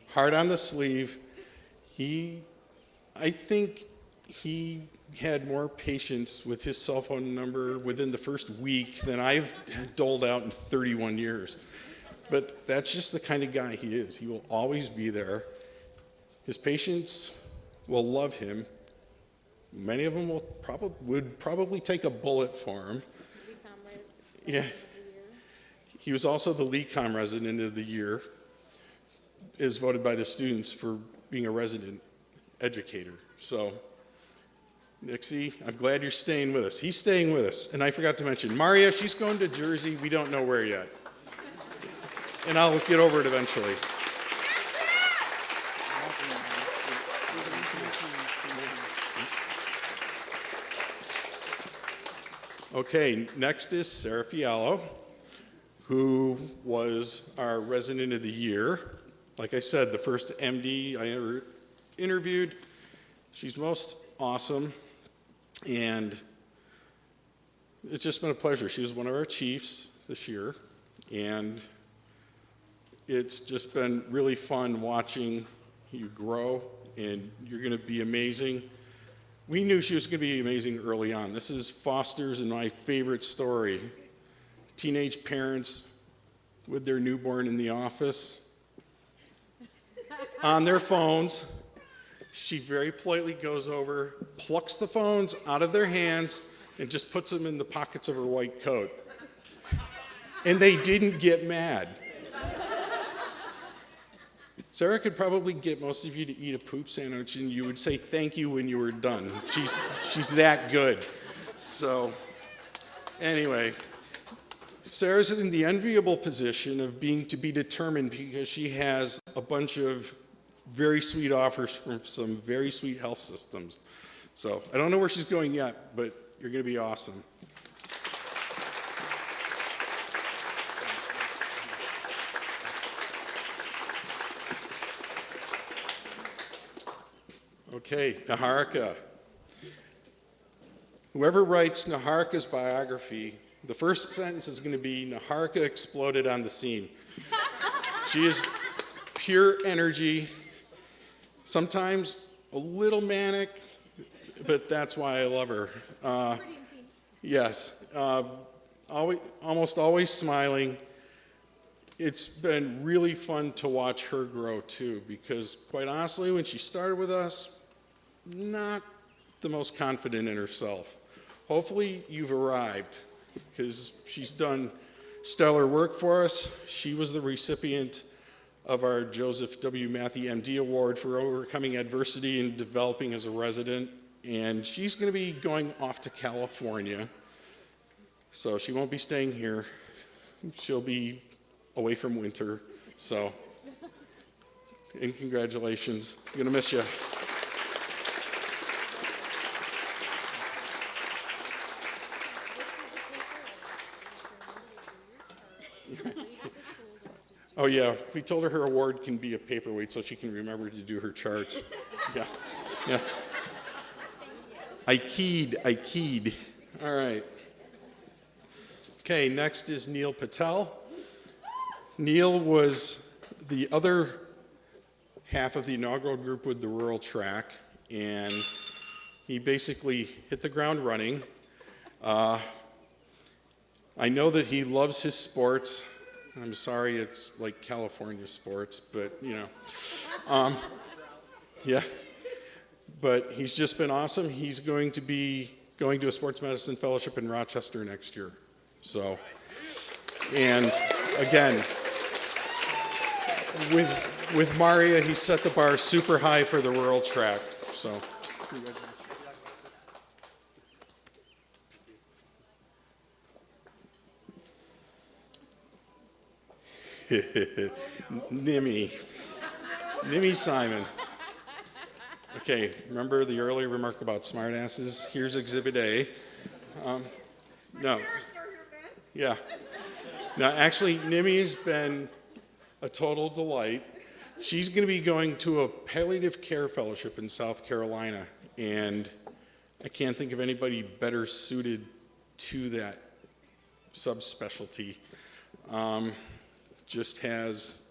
heart on the sleeve. I think he had more patience with his cell phone number within the first week than I've doled out in 31 years. But that's just the kind of guy he is. He will always be there. His patients will love him. Many of them would probably take a bullet for him. Yeah. He was also the LECOM Resident of the Year, is voted by the students for being a resident educator. So, Nixie, I'm glad you're staying with us. He's staying with us. And I forgot to mention, Maria, she's going to Jersey. We don't know where yet. And I'll get over it eventually. Okay, next is Sarah Fiallo, who was our Resident of the Year. Like I said, the first MD I ever interviewed. She's most awesome, and it's just been a pleasure. She was one of our chiefs this year, and it's just been really fun watching you grow, and you're going to be amazing. We knew she was going to be amazing early on. This is Foster's and my favorite story. Teenage parents with their newborn in the office, on their phones. She very politely goes over, plucks the phones out of their hands, and just puts them in the pockets of her white coat. And they didn't get mad. Sarah could probably get most of you to eat a poop sandwich, and you would say thank you when you were done. She's that good. So, anyway, Sarah's in the enviable position of being to be determined because she has a bunch of very sweet offers from some very sweet health systems. So, I don't know where she's going yet, but you're going to be awesome. Okay, Niharika. Whoever writes Niharika's biography, the first sentence is going to be, Niharika exploded on the scene. She is pure energy, sometimes a little manic, but that's why I love her. Yes, almost always smiling. It's been really fun to watch her grow too, because quite honestly, when she started with us, not the most confident in herself. Hopefully you've arrived, because she's done stellar work for us. She was the recipient of our Joseph W. Matthey MD Award for overcoming adversity and developing as a resident. And she's going to be going off to California. So she won't be staying here. She'll be away from winter. So, and congratulations. I'm going to miss you. Oh yeah, we told her award can be a paperweight so she can remember to do her charts. Yeah, yeah. I keyed. All right. Okay, next is Neil Patel. Neil was the other half of the inaugural group with the rural track, and he basically hit the ground running. I know that he loves his sports. I'm sorry it's like California sports, but you know. Yeah. But he's just been awesome. He's going to be going to a sports medicine fellowship in Rochester next year. So, and again, with Maria, he set the bar super high for the rural track. So, Nimmy Simon. Okay, remember the earlier remark about smartasses? Here's Exhibit A. No. Yeah. Now, actually, Nimmy's been a total delight. She's going to be going to a palliative care fellowship in South Carolina, and I can't think of anybody better suited to that subspecialty. Just has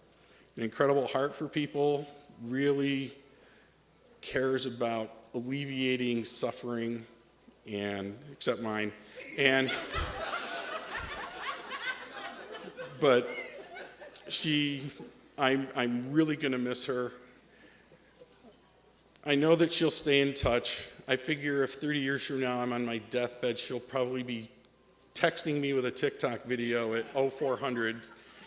an incredible heart for people, really cares about alleviating suffering, and except mine, and but I'm really going to miss her. I know that she'll stay in touch. I figure if 30 years from now I'm on my deathbed, she'll probably be texting me with a TikTok video at 0400,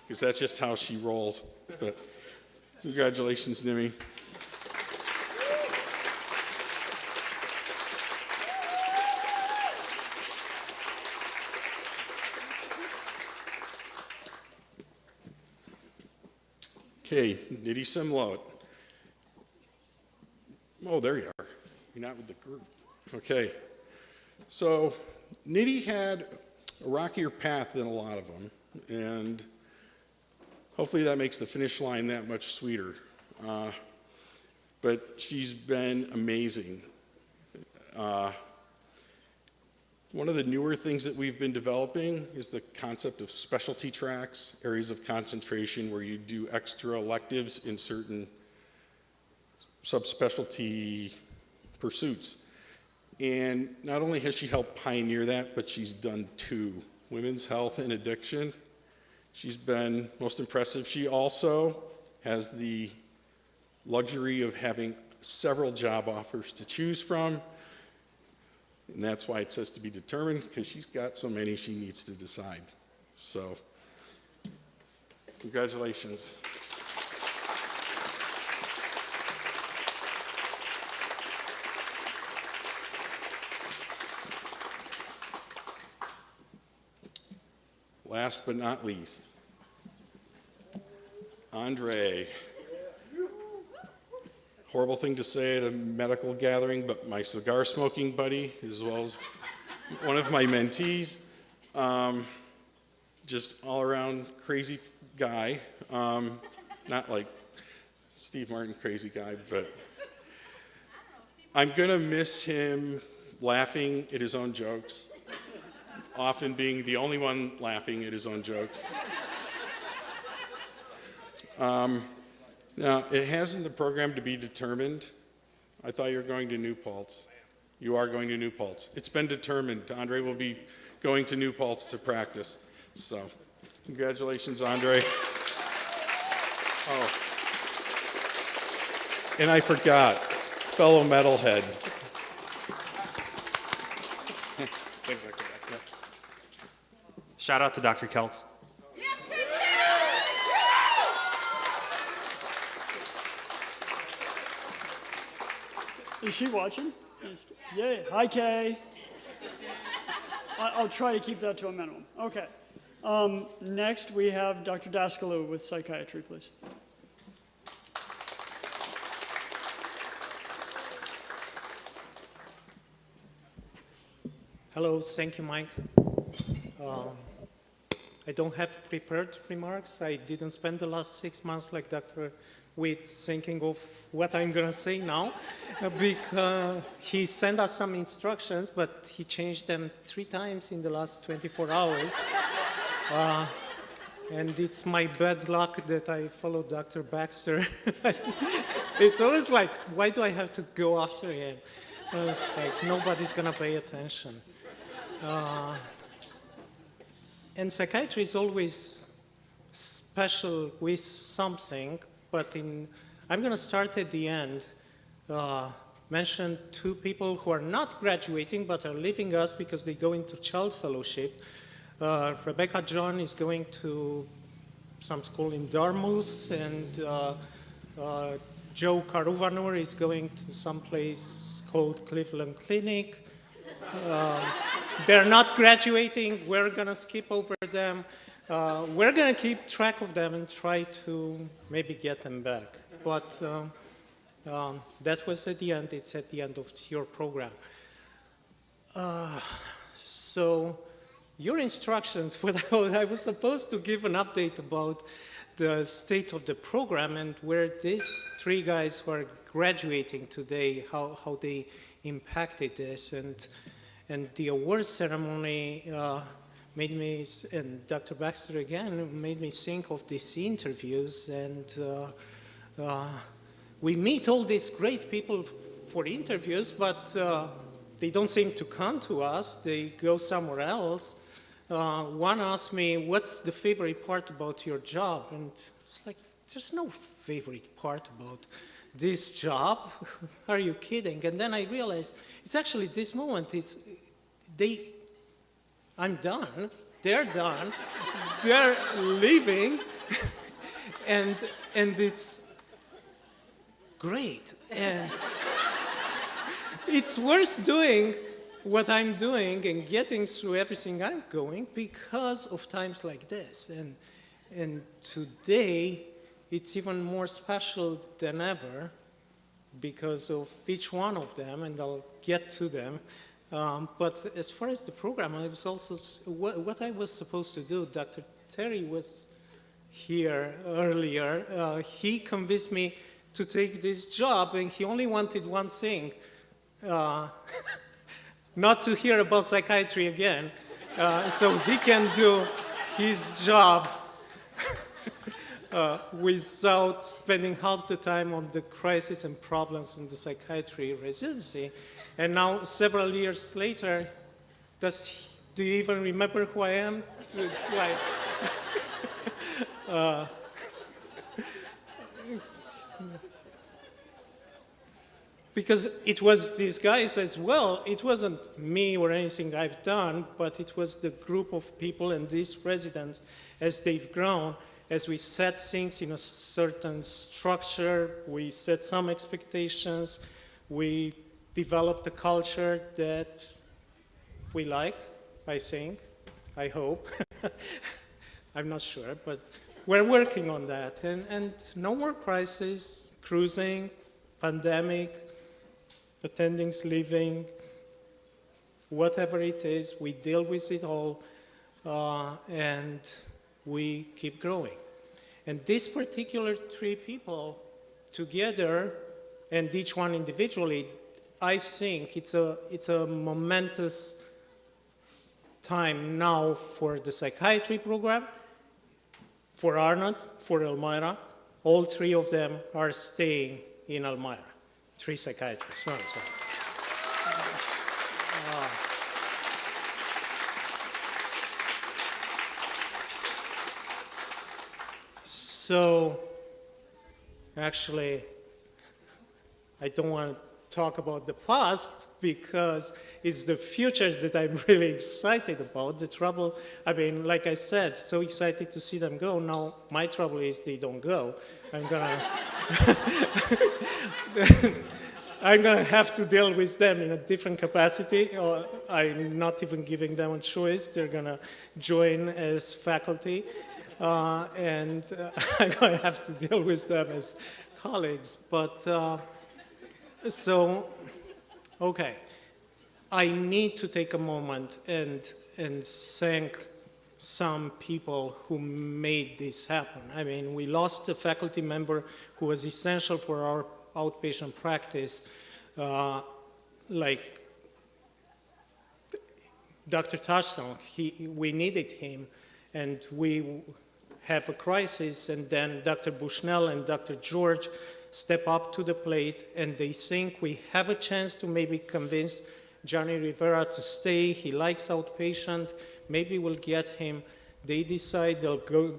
because that's just how she rolls. But congratulations, Nimmy. Okay, Nitty Simloat. Oh, there you are. You're not with the group. Okay. So Nitty had a rockier path than a lot of them, and hopefully that makes the finish line that much sweeter. But she's been amazing. One of the newer things that we've been developing is the concept of specialty tracks, areas of concentration where you do extra electives in certain subspecialty pursuits. And not only has she helped pioneer that, but she's done two: women's health and addiction. She's been most impressive. She also has the luxury of having several job offers to choose from. And that's why it says to be determined, because she's got so many she needs to decide. So, congratulations. Last but not least, Andre. Horrible thing to say at a medical gathering, but my cigar smoking buddy, as well as one of my mentees. Just all around crazy guy. Not like Steve Martin crazy guy, but I'm gonna miss him laughing at his own jokes, often being the only one laughing at his own jokes. Now, it has in the program to be determined. I thought you were going to New Paltz. You are going to New Paltz. It's been determined. Andre will be going to New Paltz to practice. So, congratulations, Andre. Oh. And I forgot, fellow metalhead. Shout out to Dr. Keltz. Is she watching? Yay. Hi, Kay. I'll try to keep that to a minimum. Okay. Next, we have Dr. Daskalou with psychiatry, please. Hello, thank you, Mike. I don't have prepared remarks. I didn't spend the last 6 months like Dr. Witt thinking of what I'm gonna say now, because he sent us some instructions, but he changed them 3 times in the last 24 hours. And it's my bad luck that I followed Dr. Baxter. It's always like, why do I have to go after him? It's like, nobody's gonna pay attention. And psychiatry is always special with something, but I'm going to start at the end, mention 2 people who are not graduating but are leaving us because they go into child fellowship. Rebecca John is going to some school in Dartmouth, and Joe Karuvanur is going to some place called Cleveland Clinic. They're not graduating. We're going to skip over them. We're going to keep track of them and try to maybe get them back. But that was at the end. It's at the end of your program. So your instructions, what I was supposed to give an update about the state of the program and where these 3 guys who are graduating today, how they impacted this. And the awards ceremony made me, and Dr. Baxter again, made me think of these interviews. And we meet all these great people for interviews, but they don't seem to come to us. They go somewhere else. One asked me, what's the favorite part about your job? And it's like, there's no favorite part about this job. Are you kidding? And then I realized it's actually this moment. I'm done. They're done. They're leaving, and it's great. And it's worth doing what I'm doing and getting through everything I'm going because of times like this. And today, it's even more special than ever because of each one of them, and I'll get to them. But as far as the program, I was also, what I was supposed to do, Dr. Terry was here earlier. He convinced me to take this job, and he only wanted one thing, not to hear about psychiatry again, so he can do his job without spending half the time on the crisis and problems in the psychiatry residency. And now, several years later, do you even remember who I am? It's like, because it was these guys as well. It wasn't me or anything I've done, but it was the group of people and these residents as they've grown. As we set things in a certain structure, we set some expectations, we developed a culture that we like, I think, I hope. I'm not sure, but we're working on that. And no more crisis, cruising, pandemic, attendings leaving, whatever it is, we deal with it all, and we keep growing. And these particular 3 people together, and each one individually, I think it's a momentous time now for the psychiatry program, for Arnott, for Elmira. All 3 of them are staying in Elmira. 3 psychiatrists. No, sorry. So, actually, I don't want to talk about the past because it's the future that I'm really excited about. The trouble, I mean, like I said, so excited to see them go. Now, my trouble is they don't go. I'm gonna, I'm going to have to deal with them in a different capacity, or I'm not even giving them a choice. They're going to join as faculty, and I'm going to have to deal with them as colleagues. But so, okay, I need to take a moment and thank some people who made this happen. I mean, we lost a faculty member who was essential for our outpatient practice, like Dr. Touchstone. We needed him, and we have a crisis, and then Dr. Bushnell and Dr. George step up to the plate, and they think we have a chance to maybe convince Johnny Rivera to stay. He likes outpatient. Maybe we'll get him. They decide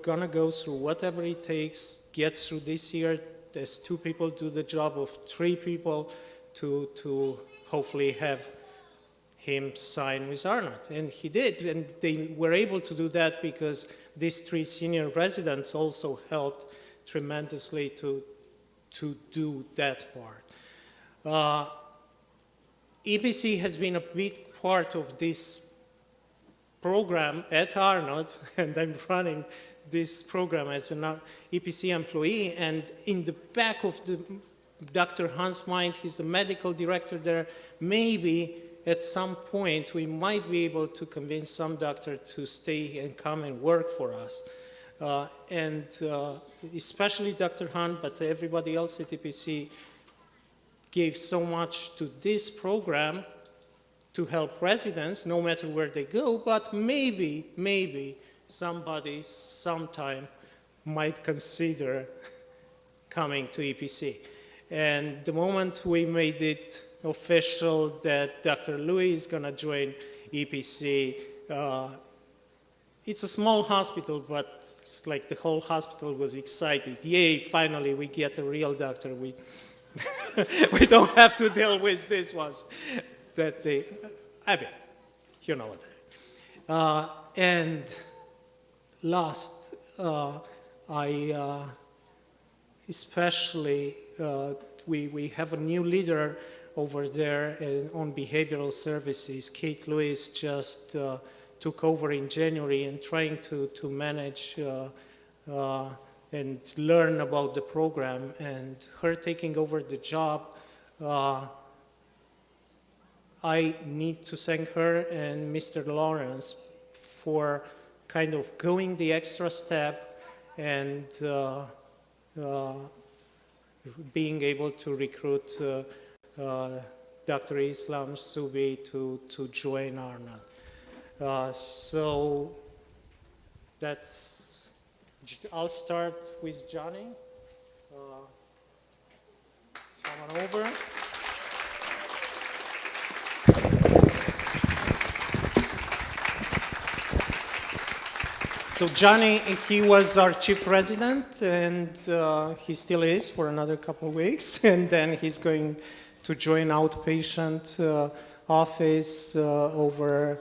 gonna go through whatever it takes, get through this year. As 2 people do the job of 3 people to hopefully have him sign with Arnott. And he did, and they were able to do that because these 3 senior residents also helped tremendously to do that part. EPC has been a big part of this program at Arnott, and I'm running this program as an EPC employee, and in the back of Dr. Hunt's mind, he's the medical director there, maybe at some point we might be able to convince some doctor to stay and come and work for us. And especially Dr. Hunt, but everybody else at EPC gave so much to this program to help residents, no matter where they go, but maybe somebody sometime might consider coming to EPC. And the moment we made it official that Dr. Louis is going to join EPC, it's a small hospital, but it's like the whole hospital was excited. Yay, finally we get a real doctor. We don't have to deal with these ones that they, I mean, you know what. And last, especially, we have a new leader over there on behavioral services. Kate Lewis just took over in January and trying to manage and learn about the program, and her taking over the job, I need to thank her and Mr. Lawrence for kind of going the extra step and being able to recruit Dr. Islam Subi to join Arnott. So I'll start with Johnny. Come on over. So Johnny, he was our chief resident, and he still is for another couple of weeks, and then he's going to join outpatient office over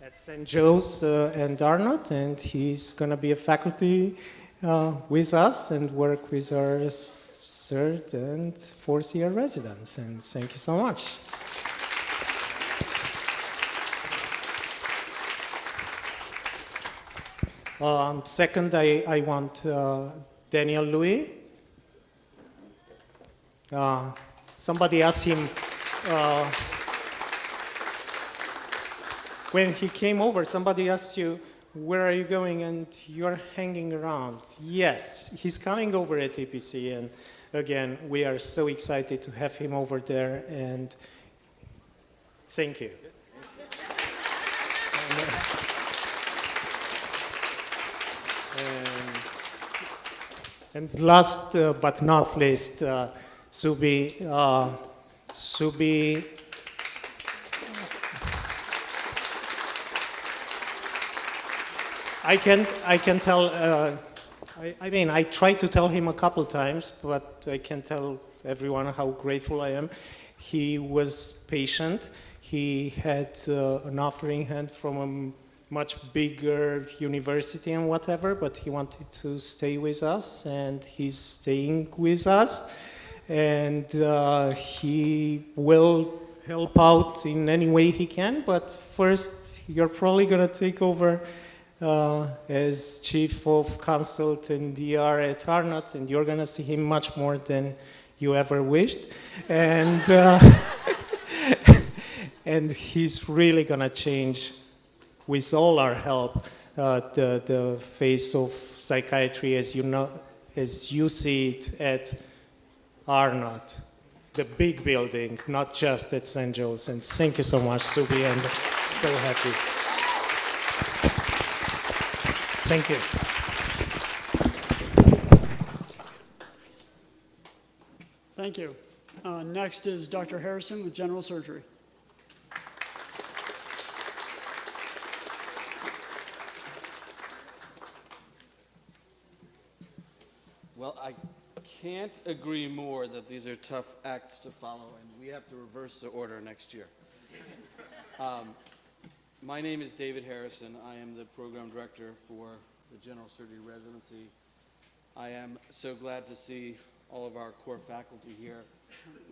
at St. Joe's and Arnott, and he's going to be a faculty with us and work with our 3rd and 4th year residents, and thank you so much. Second, I want Daniel Louis. Somebody asked him when he came over, somebody asked you, where are you going? And you're hanging around. Yes, he's coming over at APC, and again, we are so excited to have him over there, and thank you. And last but not least, Subi. Subi. I can tell. I mean, I tried to tell him a couple times, but I can tell everyone how grateful I am. He was patient. He had an offering hand from a much bigger university and whatever, but he wanted to stay with us, and he's staying with us. and he will help out in any way he can. But first, you're probably going to take over as chief of consult and DR at Arnott, and you're going to see him much more than you ever wished. And, and he's really going to change, with all our help, the face of psychiatry as you know, as you see it at Arnott, the big building, not just at St. Joe's. And thank you so much, Subi, and so happy. Thank you. Thank you. Next is Dr. Harrison with general surgery. Well, I can't agree more that these are tough acts to follow, and we have to reverse the order next year. My name is David Harrison. I am the program director for the General Surgery Residency. I am so glad to see all of our core faculty here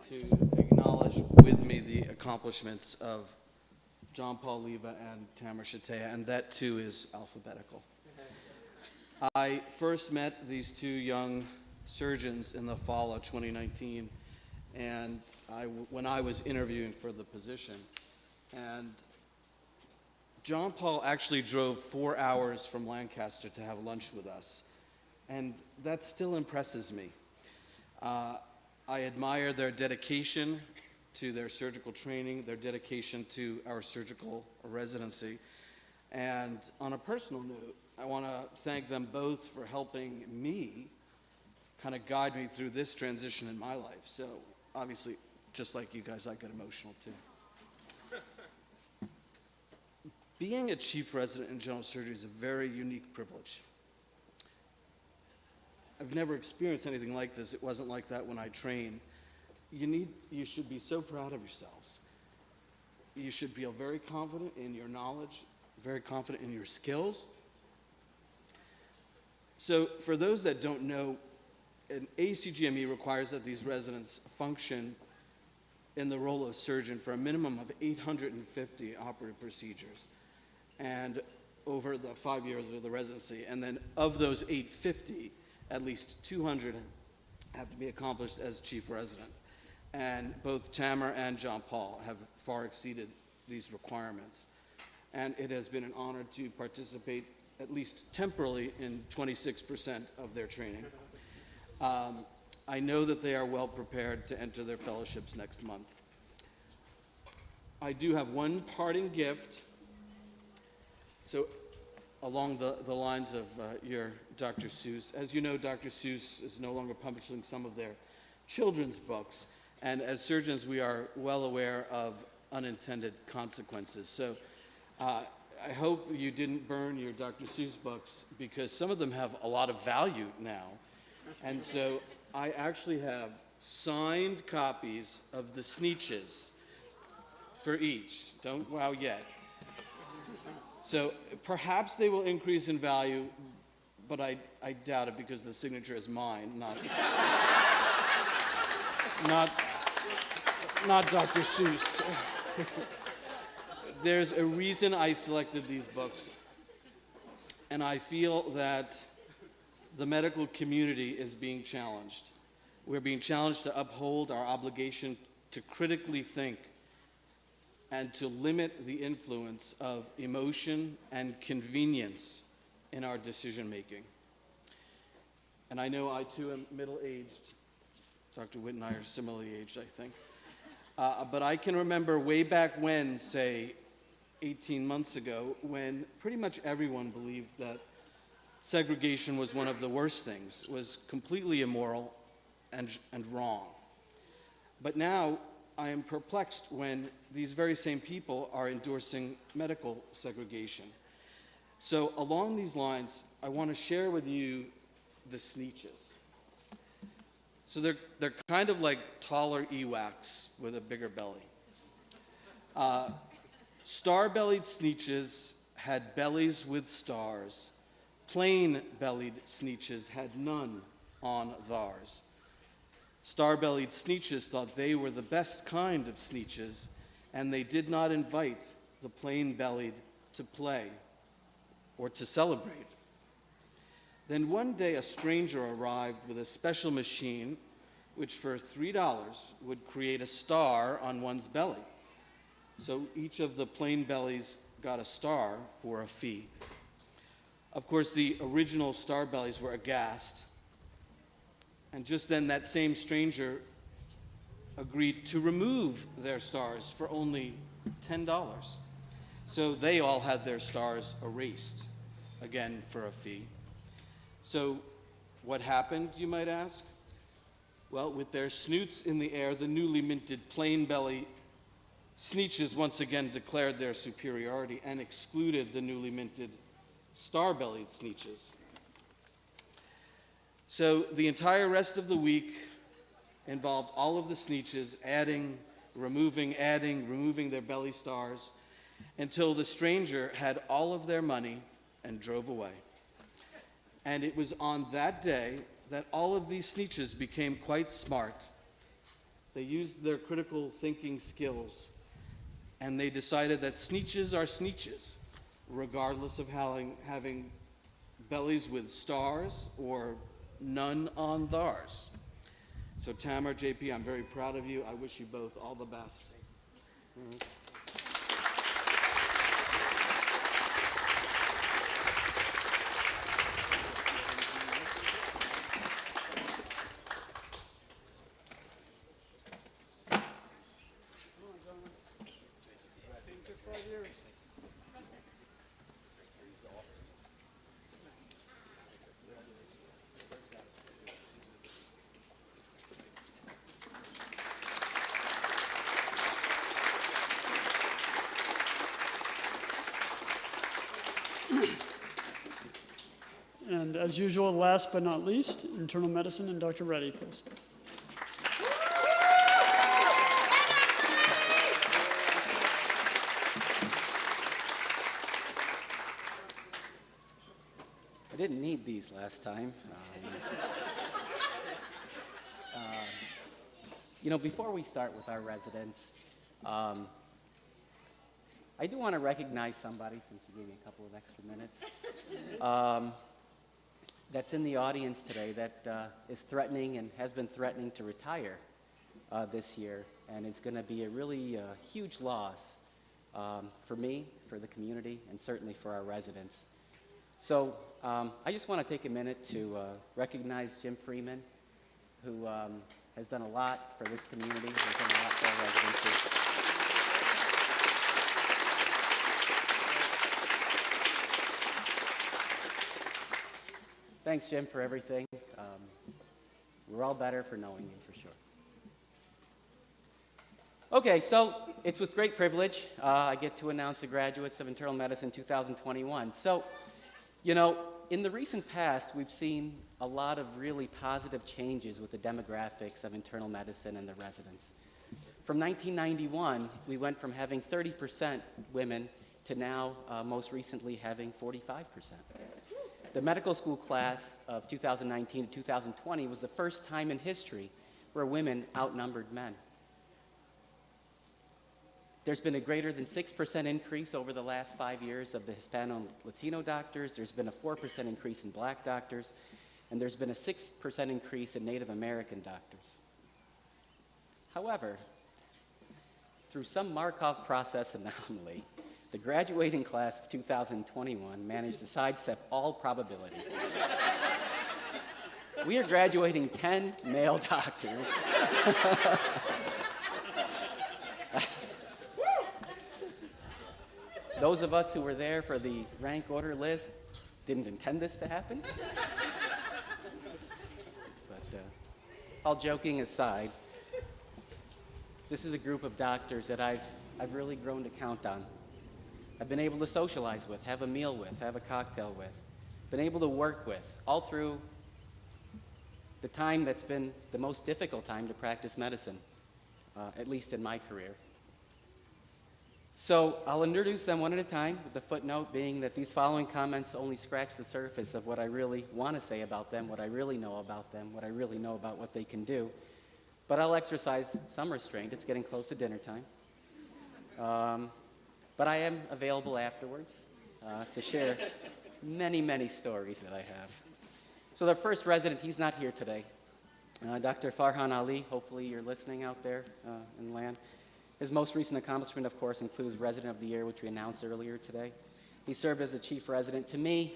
to acknowledge with me the accomplishments of John Paul Leva and Tamara Shatea, and that too is alphabetical. I first met these two young surgeons in the fall of 2019, and when I was interviewing for the position. And John Paul actually drove 4 hours from Lancaster to have lunch with us, and that still impresses me. I admire their dedication to their surgical training, their dedication to our surgical residency. And on a personal note, I want to thank them both for helping me kind of guide me through this transition in my life. So obviously, just like you guys, I get emotional too. Being a chief resident in general surgery is a very unique privilege. I've never experienced anything like this. It wasn't like that when I trained. You should be so proud of yourselves. You should feel very confident in your knowledge, very confident in your skills. So for those that don't know, an ACGME requires that these residents function in the role of surgeon for a minimum of 850 operative procedures, and over the 5 years of the residency. And then of those 850, at least 200 have to be accomplished as chief resident. And both Tamara and John Paul have far exceeded these requirements. And it has been an honor to participate, at least temporarily, in 26% of their training. I know that they are well prepared to enter their fellowships next month. I do have one parting gift. So along the lines of your Dr. Seuss, as you know, Dr. Seuss is no longer publishing some of their children's books. And as surgeons, we are well aware of unintended consequences. So I hope you didn't burn your Dr. Seuss books, because some of them have a lot of value now. And so I actually have signed copies of the Sneetches for each. Don't wow yet. So perhaps they will increase in value, but I doubt it, because the signature is mine, not Dr. Seuss. There's a reason I selected these books, and I feel that the medical community is being challenged. We're being challenged to uphold our obligation to critically think and to limit the influence of emotion and convenience in our decision making. And I know I too am middle-aged. Dr. Witt and I are similarly aged, I think. But I can remember way back when, say 18 months ago, when pretty much everyone believed that segregation was one of the worst things, was completely immoral and wrong. But now I am perplexed when these very same people are endorsing medical segregation. So along these lines, I want to share with you the Sneetches. So they're kind of like taller Ewax with a bigger belly. Star-bellied Sneetches had bellies with stars. Plain-bellied Sneetches had none on theirs. Star-bellied sneetches thought they were the best kind of sneetches, and they did not invite the plain-bellied to play or to celebrate. Then one day a stranger arrived with a special machine which for $3 would create a star on one's belly. So each of the plain bellies got a star for a fee. Of course, the original star bellies were aghast. And just then that same stranger agreed to remove their stars for only $10. So they all had their stars erased, again for a fee. So what happened, you might ask? Well, with their snoots in the air, the newly minted plain belly sneetches once again declared their superiority and excluded the newly minted star-bellied sneetches. So the entire rest of the week involved all of the sneetches adding, removing their belly stars until the stranger had all of their money and drove away. And it was on that day that all of these sneetches became quite smart. They used their critical thinking skills, and they decided that sneetches are sneetches, regardless of having bellies with stars or none on theirs. So Tamara, JP, I'm very proud of you. I wish you both all the best. And as usual, last but not least, internal medicine and Dr. Reddy, please. I didn't need these last time. Before we start with our residents, I do want to recognize somebody, since you gave me a couple of extra minutes, that's in the audience today that is threatening and has been threatening to retire this year, and is going to be a really huge loss for me, for the community, and certainly for our residents. So I just want to take a minute to recognize Jim Freeman, who has done a lot for this community, has done a lot for our residency. Thanks, Jim, for everything. We're all better for knowing you, for sure. Okay, so it's with great privilege I get to announce the graduates of Internal Medicine 2021. So, in the recent past, we've seen a lot of really positive changes with the demographics of internal medicine and the residents. From 1991, we went from having 30% women to now, most recently, having 45%. The medical school class of 2019 to 2020 was the first time in history where women outnumbered men. There's been a greater than 6% increase over the last 5 years of the Hispano-Latino doctors. There's been a 4% increase in black doctors, and there's been a 6% increase in Native American doctors. However, through some Markov process anomaly, the graduating class of 2021 managed to sidestep all probability. We are graduating 10 male doctors. Those of us who were there for the rank order list didn't intend this to happen. But all joking aside, this is a group of doctors that I've really grown to count on. I've been able to socialize with, have a meal with, have a cocktail with, been able to work with, all through the time that's been the most difficult time to practice medicine, at least in my career. So I'll introduce them one at a time, with the footnote being that these following comments only scratch the surface of what I really want to say about them, what I really know about them, what I really know about what they can do. but I'll exercise some restraint. It's getting close to dinner time. But I am available afterwards to share many, many stories that I have. So the first resident, he's not here today. Dr. Farhan Ali, hopefully you're listening out there in land. His most recent accomplishment, of course, includes Resident of the Year, which we announced earlier today. He served as a chief resident. To me,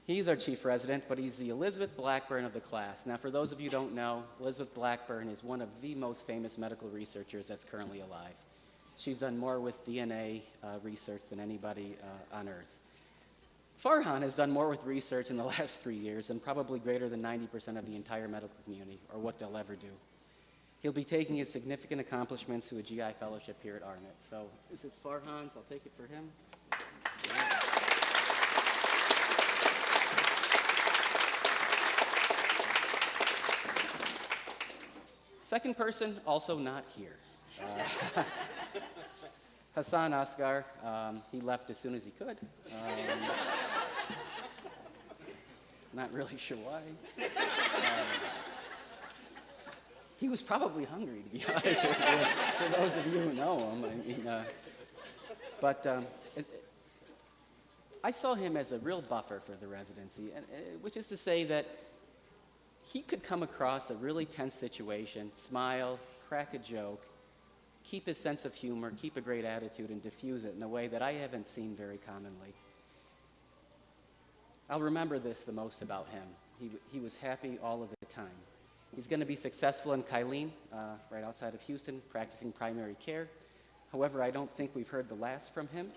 he's our chief resident, but he's the Elizabeth Blackburn of the class. Now, for those of you who don't know, Elizabeth Blackburn is one of the most famous medical researchers that's currently alive. She's done more with DNA research than anybody on Earth. Farhan has done more with research in the last 3 years than probably greater than 90% of the entire medical community, or what they'll ever do. He'll be taking his significant accomplishments to a GI fellowship here at Arnott. So this is Farhan's. I'll take it for him. Second person, also not here. Hassan Asghar, he left as soon as he could. Not really sure why. He was probably hungry, to be honest with you, for those of you who know him. I mean, I saw him as a real buffer for the residency, which is to say that he could come across a really tense situation, smile, crack a joke, keep his sense of humor, keep a great attitude, and diffuse it in a way that I haven't seen very commonly. I'll remember this the most about him. He was happy all of the time. He's going to be successful in Kylene, right outside of Houston, practicing primary care. However, I don't think we've heard the last from him.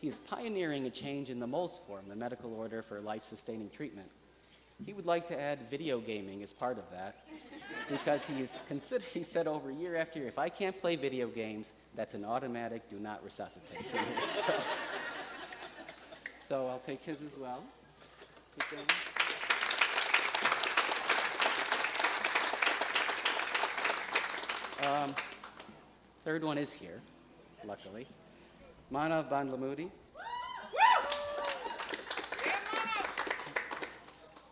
He's pioneering a change in the MOLS form, the medical order for life-sustaining treatment. He would like to add video gaming as part of that, because he said over year after year, if I can't play video games, that's an automatic do not resuscitate for me. So I'll take his as well. Third one is here, luckily. Manav Bandlamudi.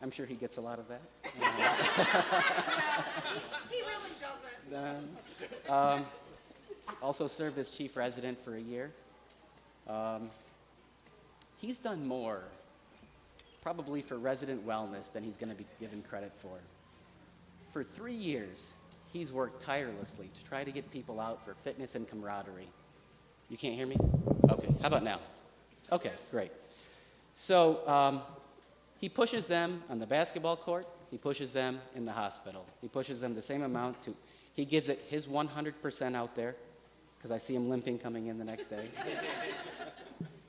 I'm sure he gets a lot of that. He really doesn't. Also served as chief resident for a year. He's done more, probably for resident wellness, than he's going to be given credit for. For 3 years, he's worked tirelessly to try to get people out for fitness and camaraderie. You can't hear me? Okay, how about now? Okay, great. So he pushes them on the basketball court. He pushes them in the hospital. He pushes them the same amount to, he gives it his 100% out there, because I see him limping coming in the next day.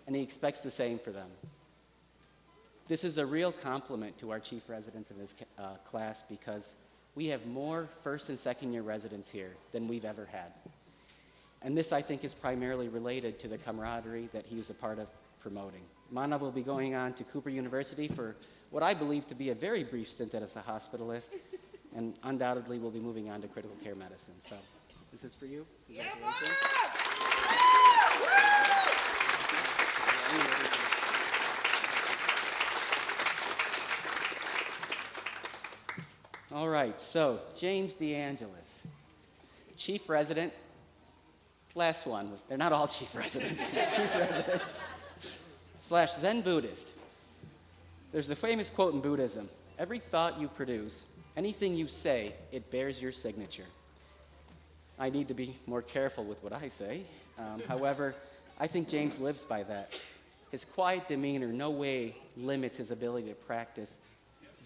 And he expects the same for them. This is a real compliment to our chief residents in this class, because we have more first and second year residents here than we've ever had. And this, I think, is primarily related to the camaraderie that he was a part of promoting. Manav will be going on to Cooper University for what I believe to be a very brief stint as a hospitalist, and undoubtedly will be moving on to critical care medicine. So this is for you. Congratulations. All right, so James DeAngelis, chief resident. Last one. They're not all chief residents. He's chief resident / Zen Buddhist. There's a famous quote in Buddhism: every thought you produce, anything you say, it bears your signature. I need to be more careful with what I say. However, I think James lives by that. His quiet demeanor no way limits his ability to practice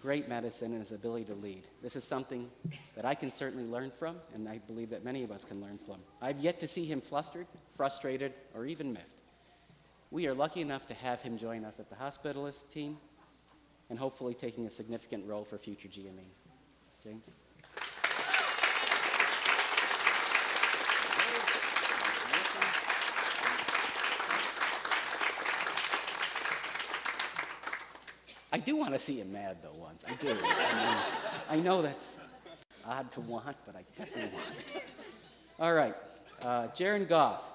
great medicine and his ability to lead. This is something that I can certainly learn from, and I believe that many of us can learn from. I've yet to see him flustered, frustrated, or even miffed. We are lucky enough to have him join us at the hospitalist team, and hopefully taking a significant role for future GME. James? I do want to see him mad, though, once. I do. I mean, I know that's odd to want, but I definitely want it. All right. Jaron Goff.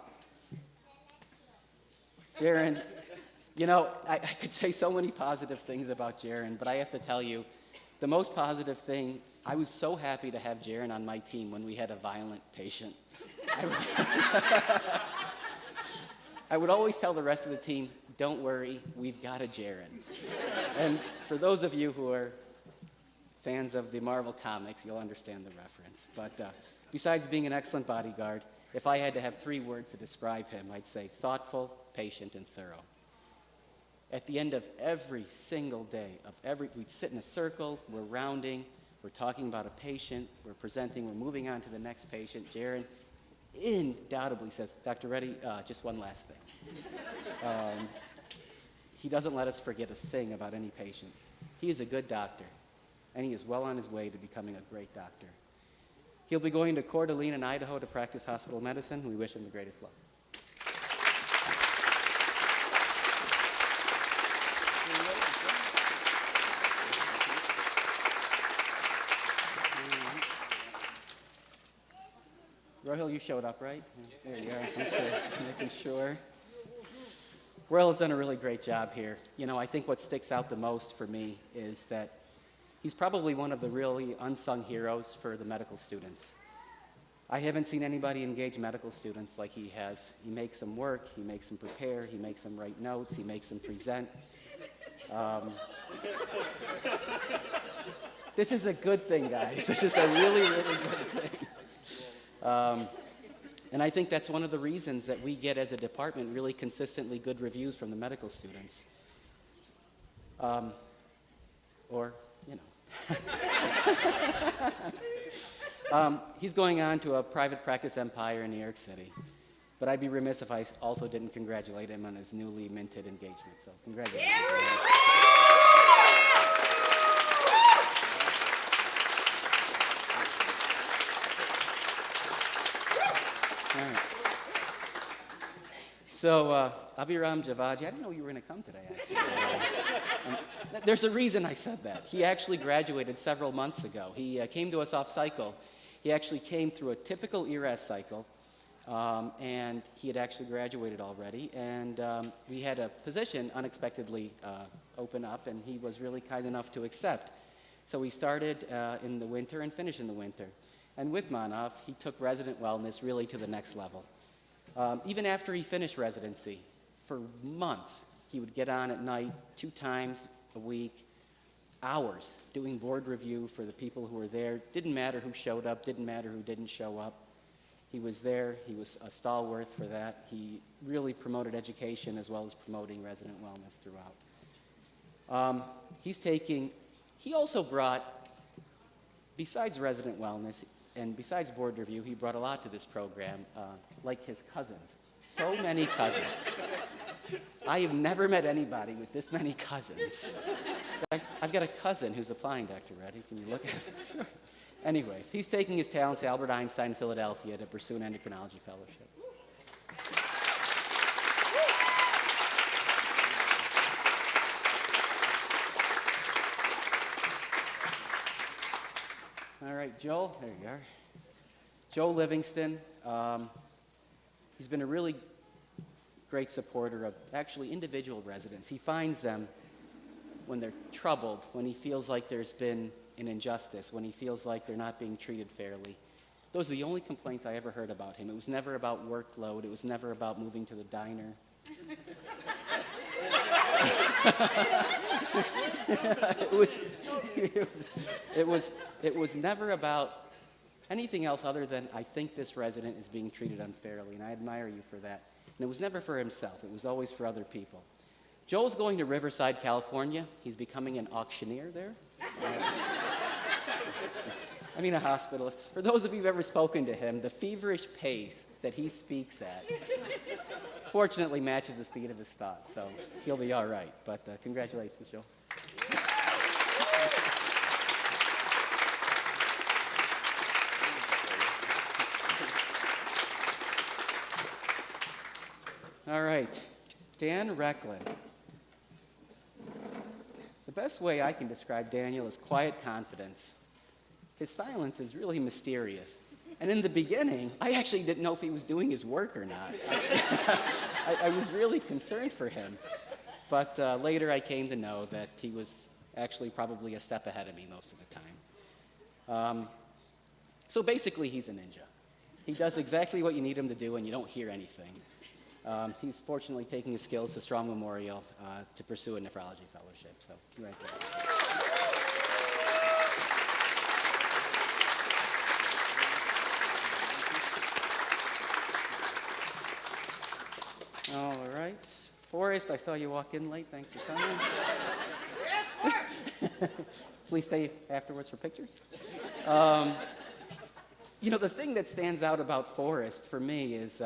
Jaron, you know, I could say so many positive things about Jaron, but I have to tell you, the most positive thing I was so happy to have Jaron on my team when we had a violent patient. I would always tell the rest of the team, don't worry, we've got a Jaron. And for those of you who are fans of the Marvel comics, you'll understand the reference. But besides being an excellent bodyguard, if I had to have 3 words to describe him, I'd say thoughtful, patient, and thorough. At the end of every single day, we'd sit in a circle, we're rounding, we're talking about a patient, we're presenting, we're moving on to the next patient. Jaron undoubtedly says, Dr. Reddy, just one last thing. He doesn't let us forget a thing about any patient. He is a good doctor, and he is well on his way to becoming a great doctor. He'll be going to Coeur d'Alene in Idaho to practice hospital medicine. We wish him the greatest luck. Royal, you showed up, right? There you are. Okay. Making sure. Royal has done a really great job here. You know, I think what sticks out the most for me is that he's probably one of the really unsung heroes for the medical students. I haven't seen anybody engage medical students like he has. He makes them work, he makes them prepare, he makes them write notes, he makes them present. This is a good thing, guys. This is a really, really good thing. And I think that's one of the reasons that we get, as a department, really consistently good reviews from the medical students. Or, you know. He's going on to a private practice empire in New York City. But I'd be remiss if I also didn't congratulate him on his newly minted engagement. So congratulations. All right. So, Abhiram Javaji, I didn't know you were going to come today, actually. There's a reason I said that. He actually graduated several months ago. He came to us off cycle. He actually came through a typical ERAS cycle, and he had actually graduated already. And we had a position unexpectedly open up, and he was really kind enough to accept. So we started in the winter and finished in the winter. And with Manav, he took resident wellness really to the next level. Even after he finished residency, for months, he would get on at night 2 times a week, hours, doing board review for the people who were there. Didn't matter who showed up, didn't matter who didn't show up. He was there, he was a stalwart for that. He really promoted education as well as promoting resident wellness throughout. He also brought, besides resident wellness, and besides board review, he brought a lot to this program, like his cousins. So many cousins. I have never met anybody with this many cousins. I've got a cousin who's applying, Dr. Reddy. Can you look at it? Anyways, he's taking his talents to Albert Einstein, Philadelphia, to pursue an endocrinology fellowship. All right, Joel, there you are. Joe Livingston, he's been a really great supporter of actually individual residents. He finds them when they're troubled, when he feels like there's been an injustice, when he feels like they're not being treated fairly. Those are the only complaints I ever heard about him. It was never about workload. It was never about moving to the diner. It was never about anything else other than, I think this resident is being treated unfairly, and I admire you for that. And it was never for himself. It was always for other people. Joel's going to Riverside, California. He's becoming an auctioneer there. I mean, a hospitalist. For those of you who've ever spoken to him, the feverish pace that he speaks at fortunately matches the speed of his thoughts, so he'll be all right. But congratulations, Joel. All right, Dan Recklin. The best way I can describe Daniel is quiet confidence. His silence is really mysterious. And in the beginning, I actually didn't know if he was doing his work or not. I was really concerned for him. But later I came to know that he was actually probably a step ahead of me most of the So basically, he's a ninja. He does exactly what you need him to do, and you don't hear anything. He's fortunately taking his skills to Strong Memorial to pursue a nephrology fellowship. So congratulations. All right. Forrest, I saw you walk in late. Thanks for coming. Please stay afterwards for pictures. You know, the thing that stands out about Forrest for me is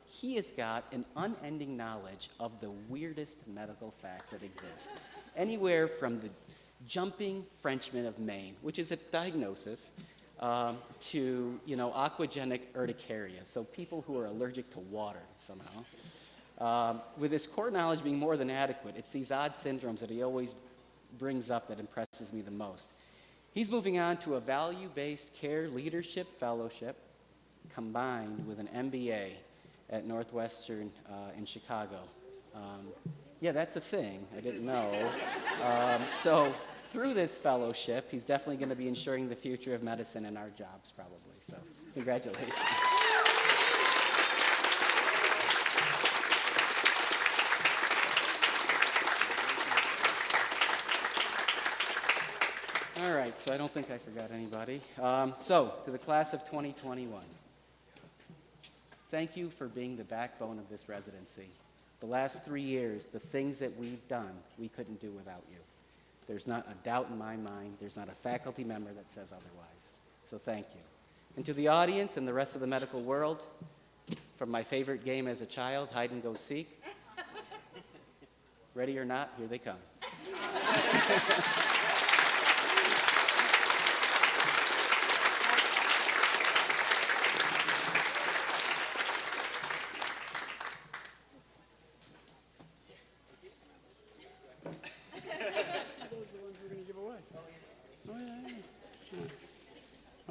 he has got an unending knowledge of the weirdest medical facts that exist. Anywhere from the jumping Frenchman of Maine, which is a diagnosis, to, you know, aquagenic urticaria, so people who are allergic to water somehow. With his core knowledge being more than adequate, it's these odd syndromes that he always brings up that impresses me the most. He's moving on to a value-based care leadership fellowship combined with an MBA at Northwestern in Chicago. Yeah, that's a thing. I didn't know. So through this fellowship, he's definitely going to be ensuring the future of medicine and our jobs, probably. So congratulations. All right, so I don't think I forgot anybody. So, to the class of 2021, thank you for being the backbone of this residency. The last 3 years, the things that we've done, we couldn't do without you. There's not a doubt in my mind. There's not a faculty member that says otherwise. So thank you. And to the audience and the rest of the medical world, from my favorite game as a child, hide and go seek. Ready or not, here they come.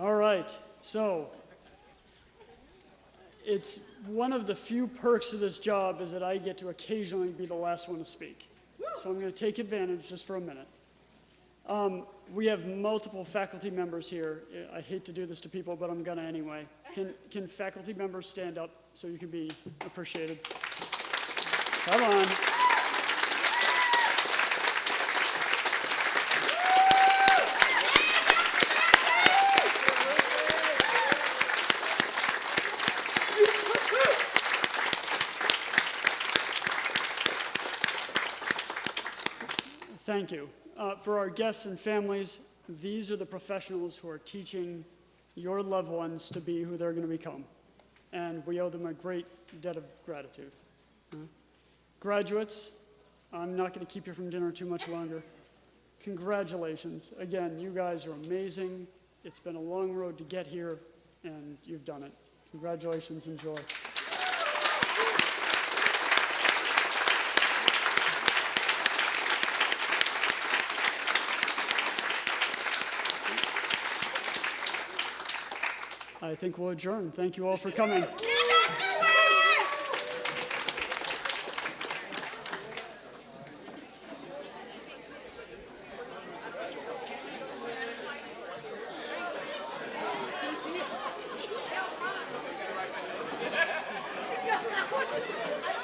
All right, so it's one of the few perks of this job is that I get to occasionally be the last one to speak. So I'm going to take advantage just for a minute. We have multiple faculty members here. I hate to do this to people, but I'm going to anyway. Can faculty members stand up so you can be appreciated? Come on. Thank you. For our guests and families, these are the professionals who are teaching your loved ones to be who they're going to become. And we owe them a great debt of gratitude. Graduates, I'm not going to keep you from dinner too much longer. Congratulations. Again, you guys are amazing. It's been a long road to get here, and you've done it. Congratulations. Enjoy. I think we'll adjourn. Thank you all for coming. Yeah,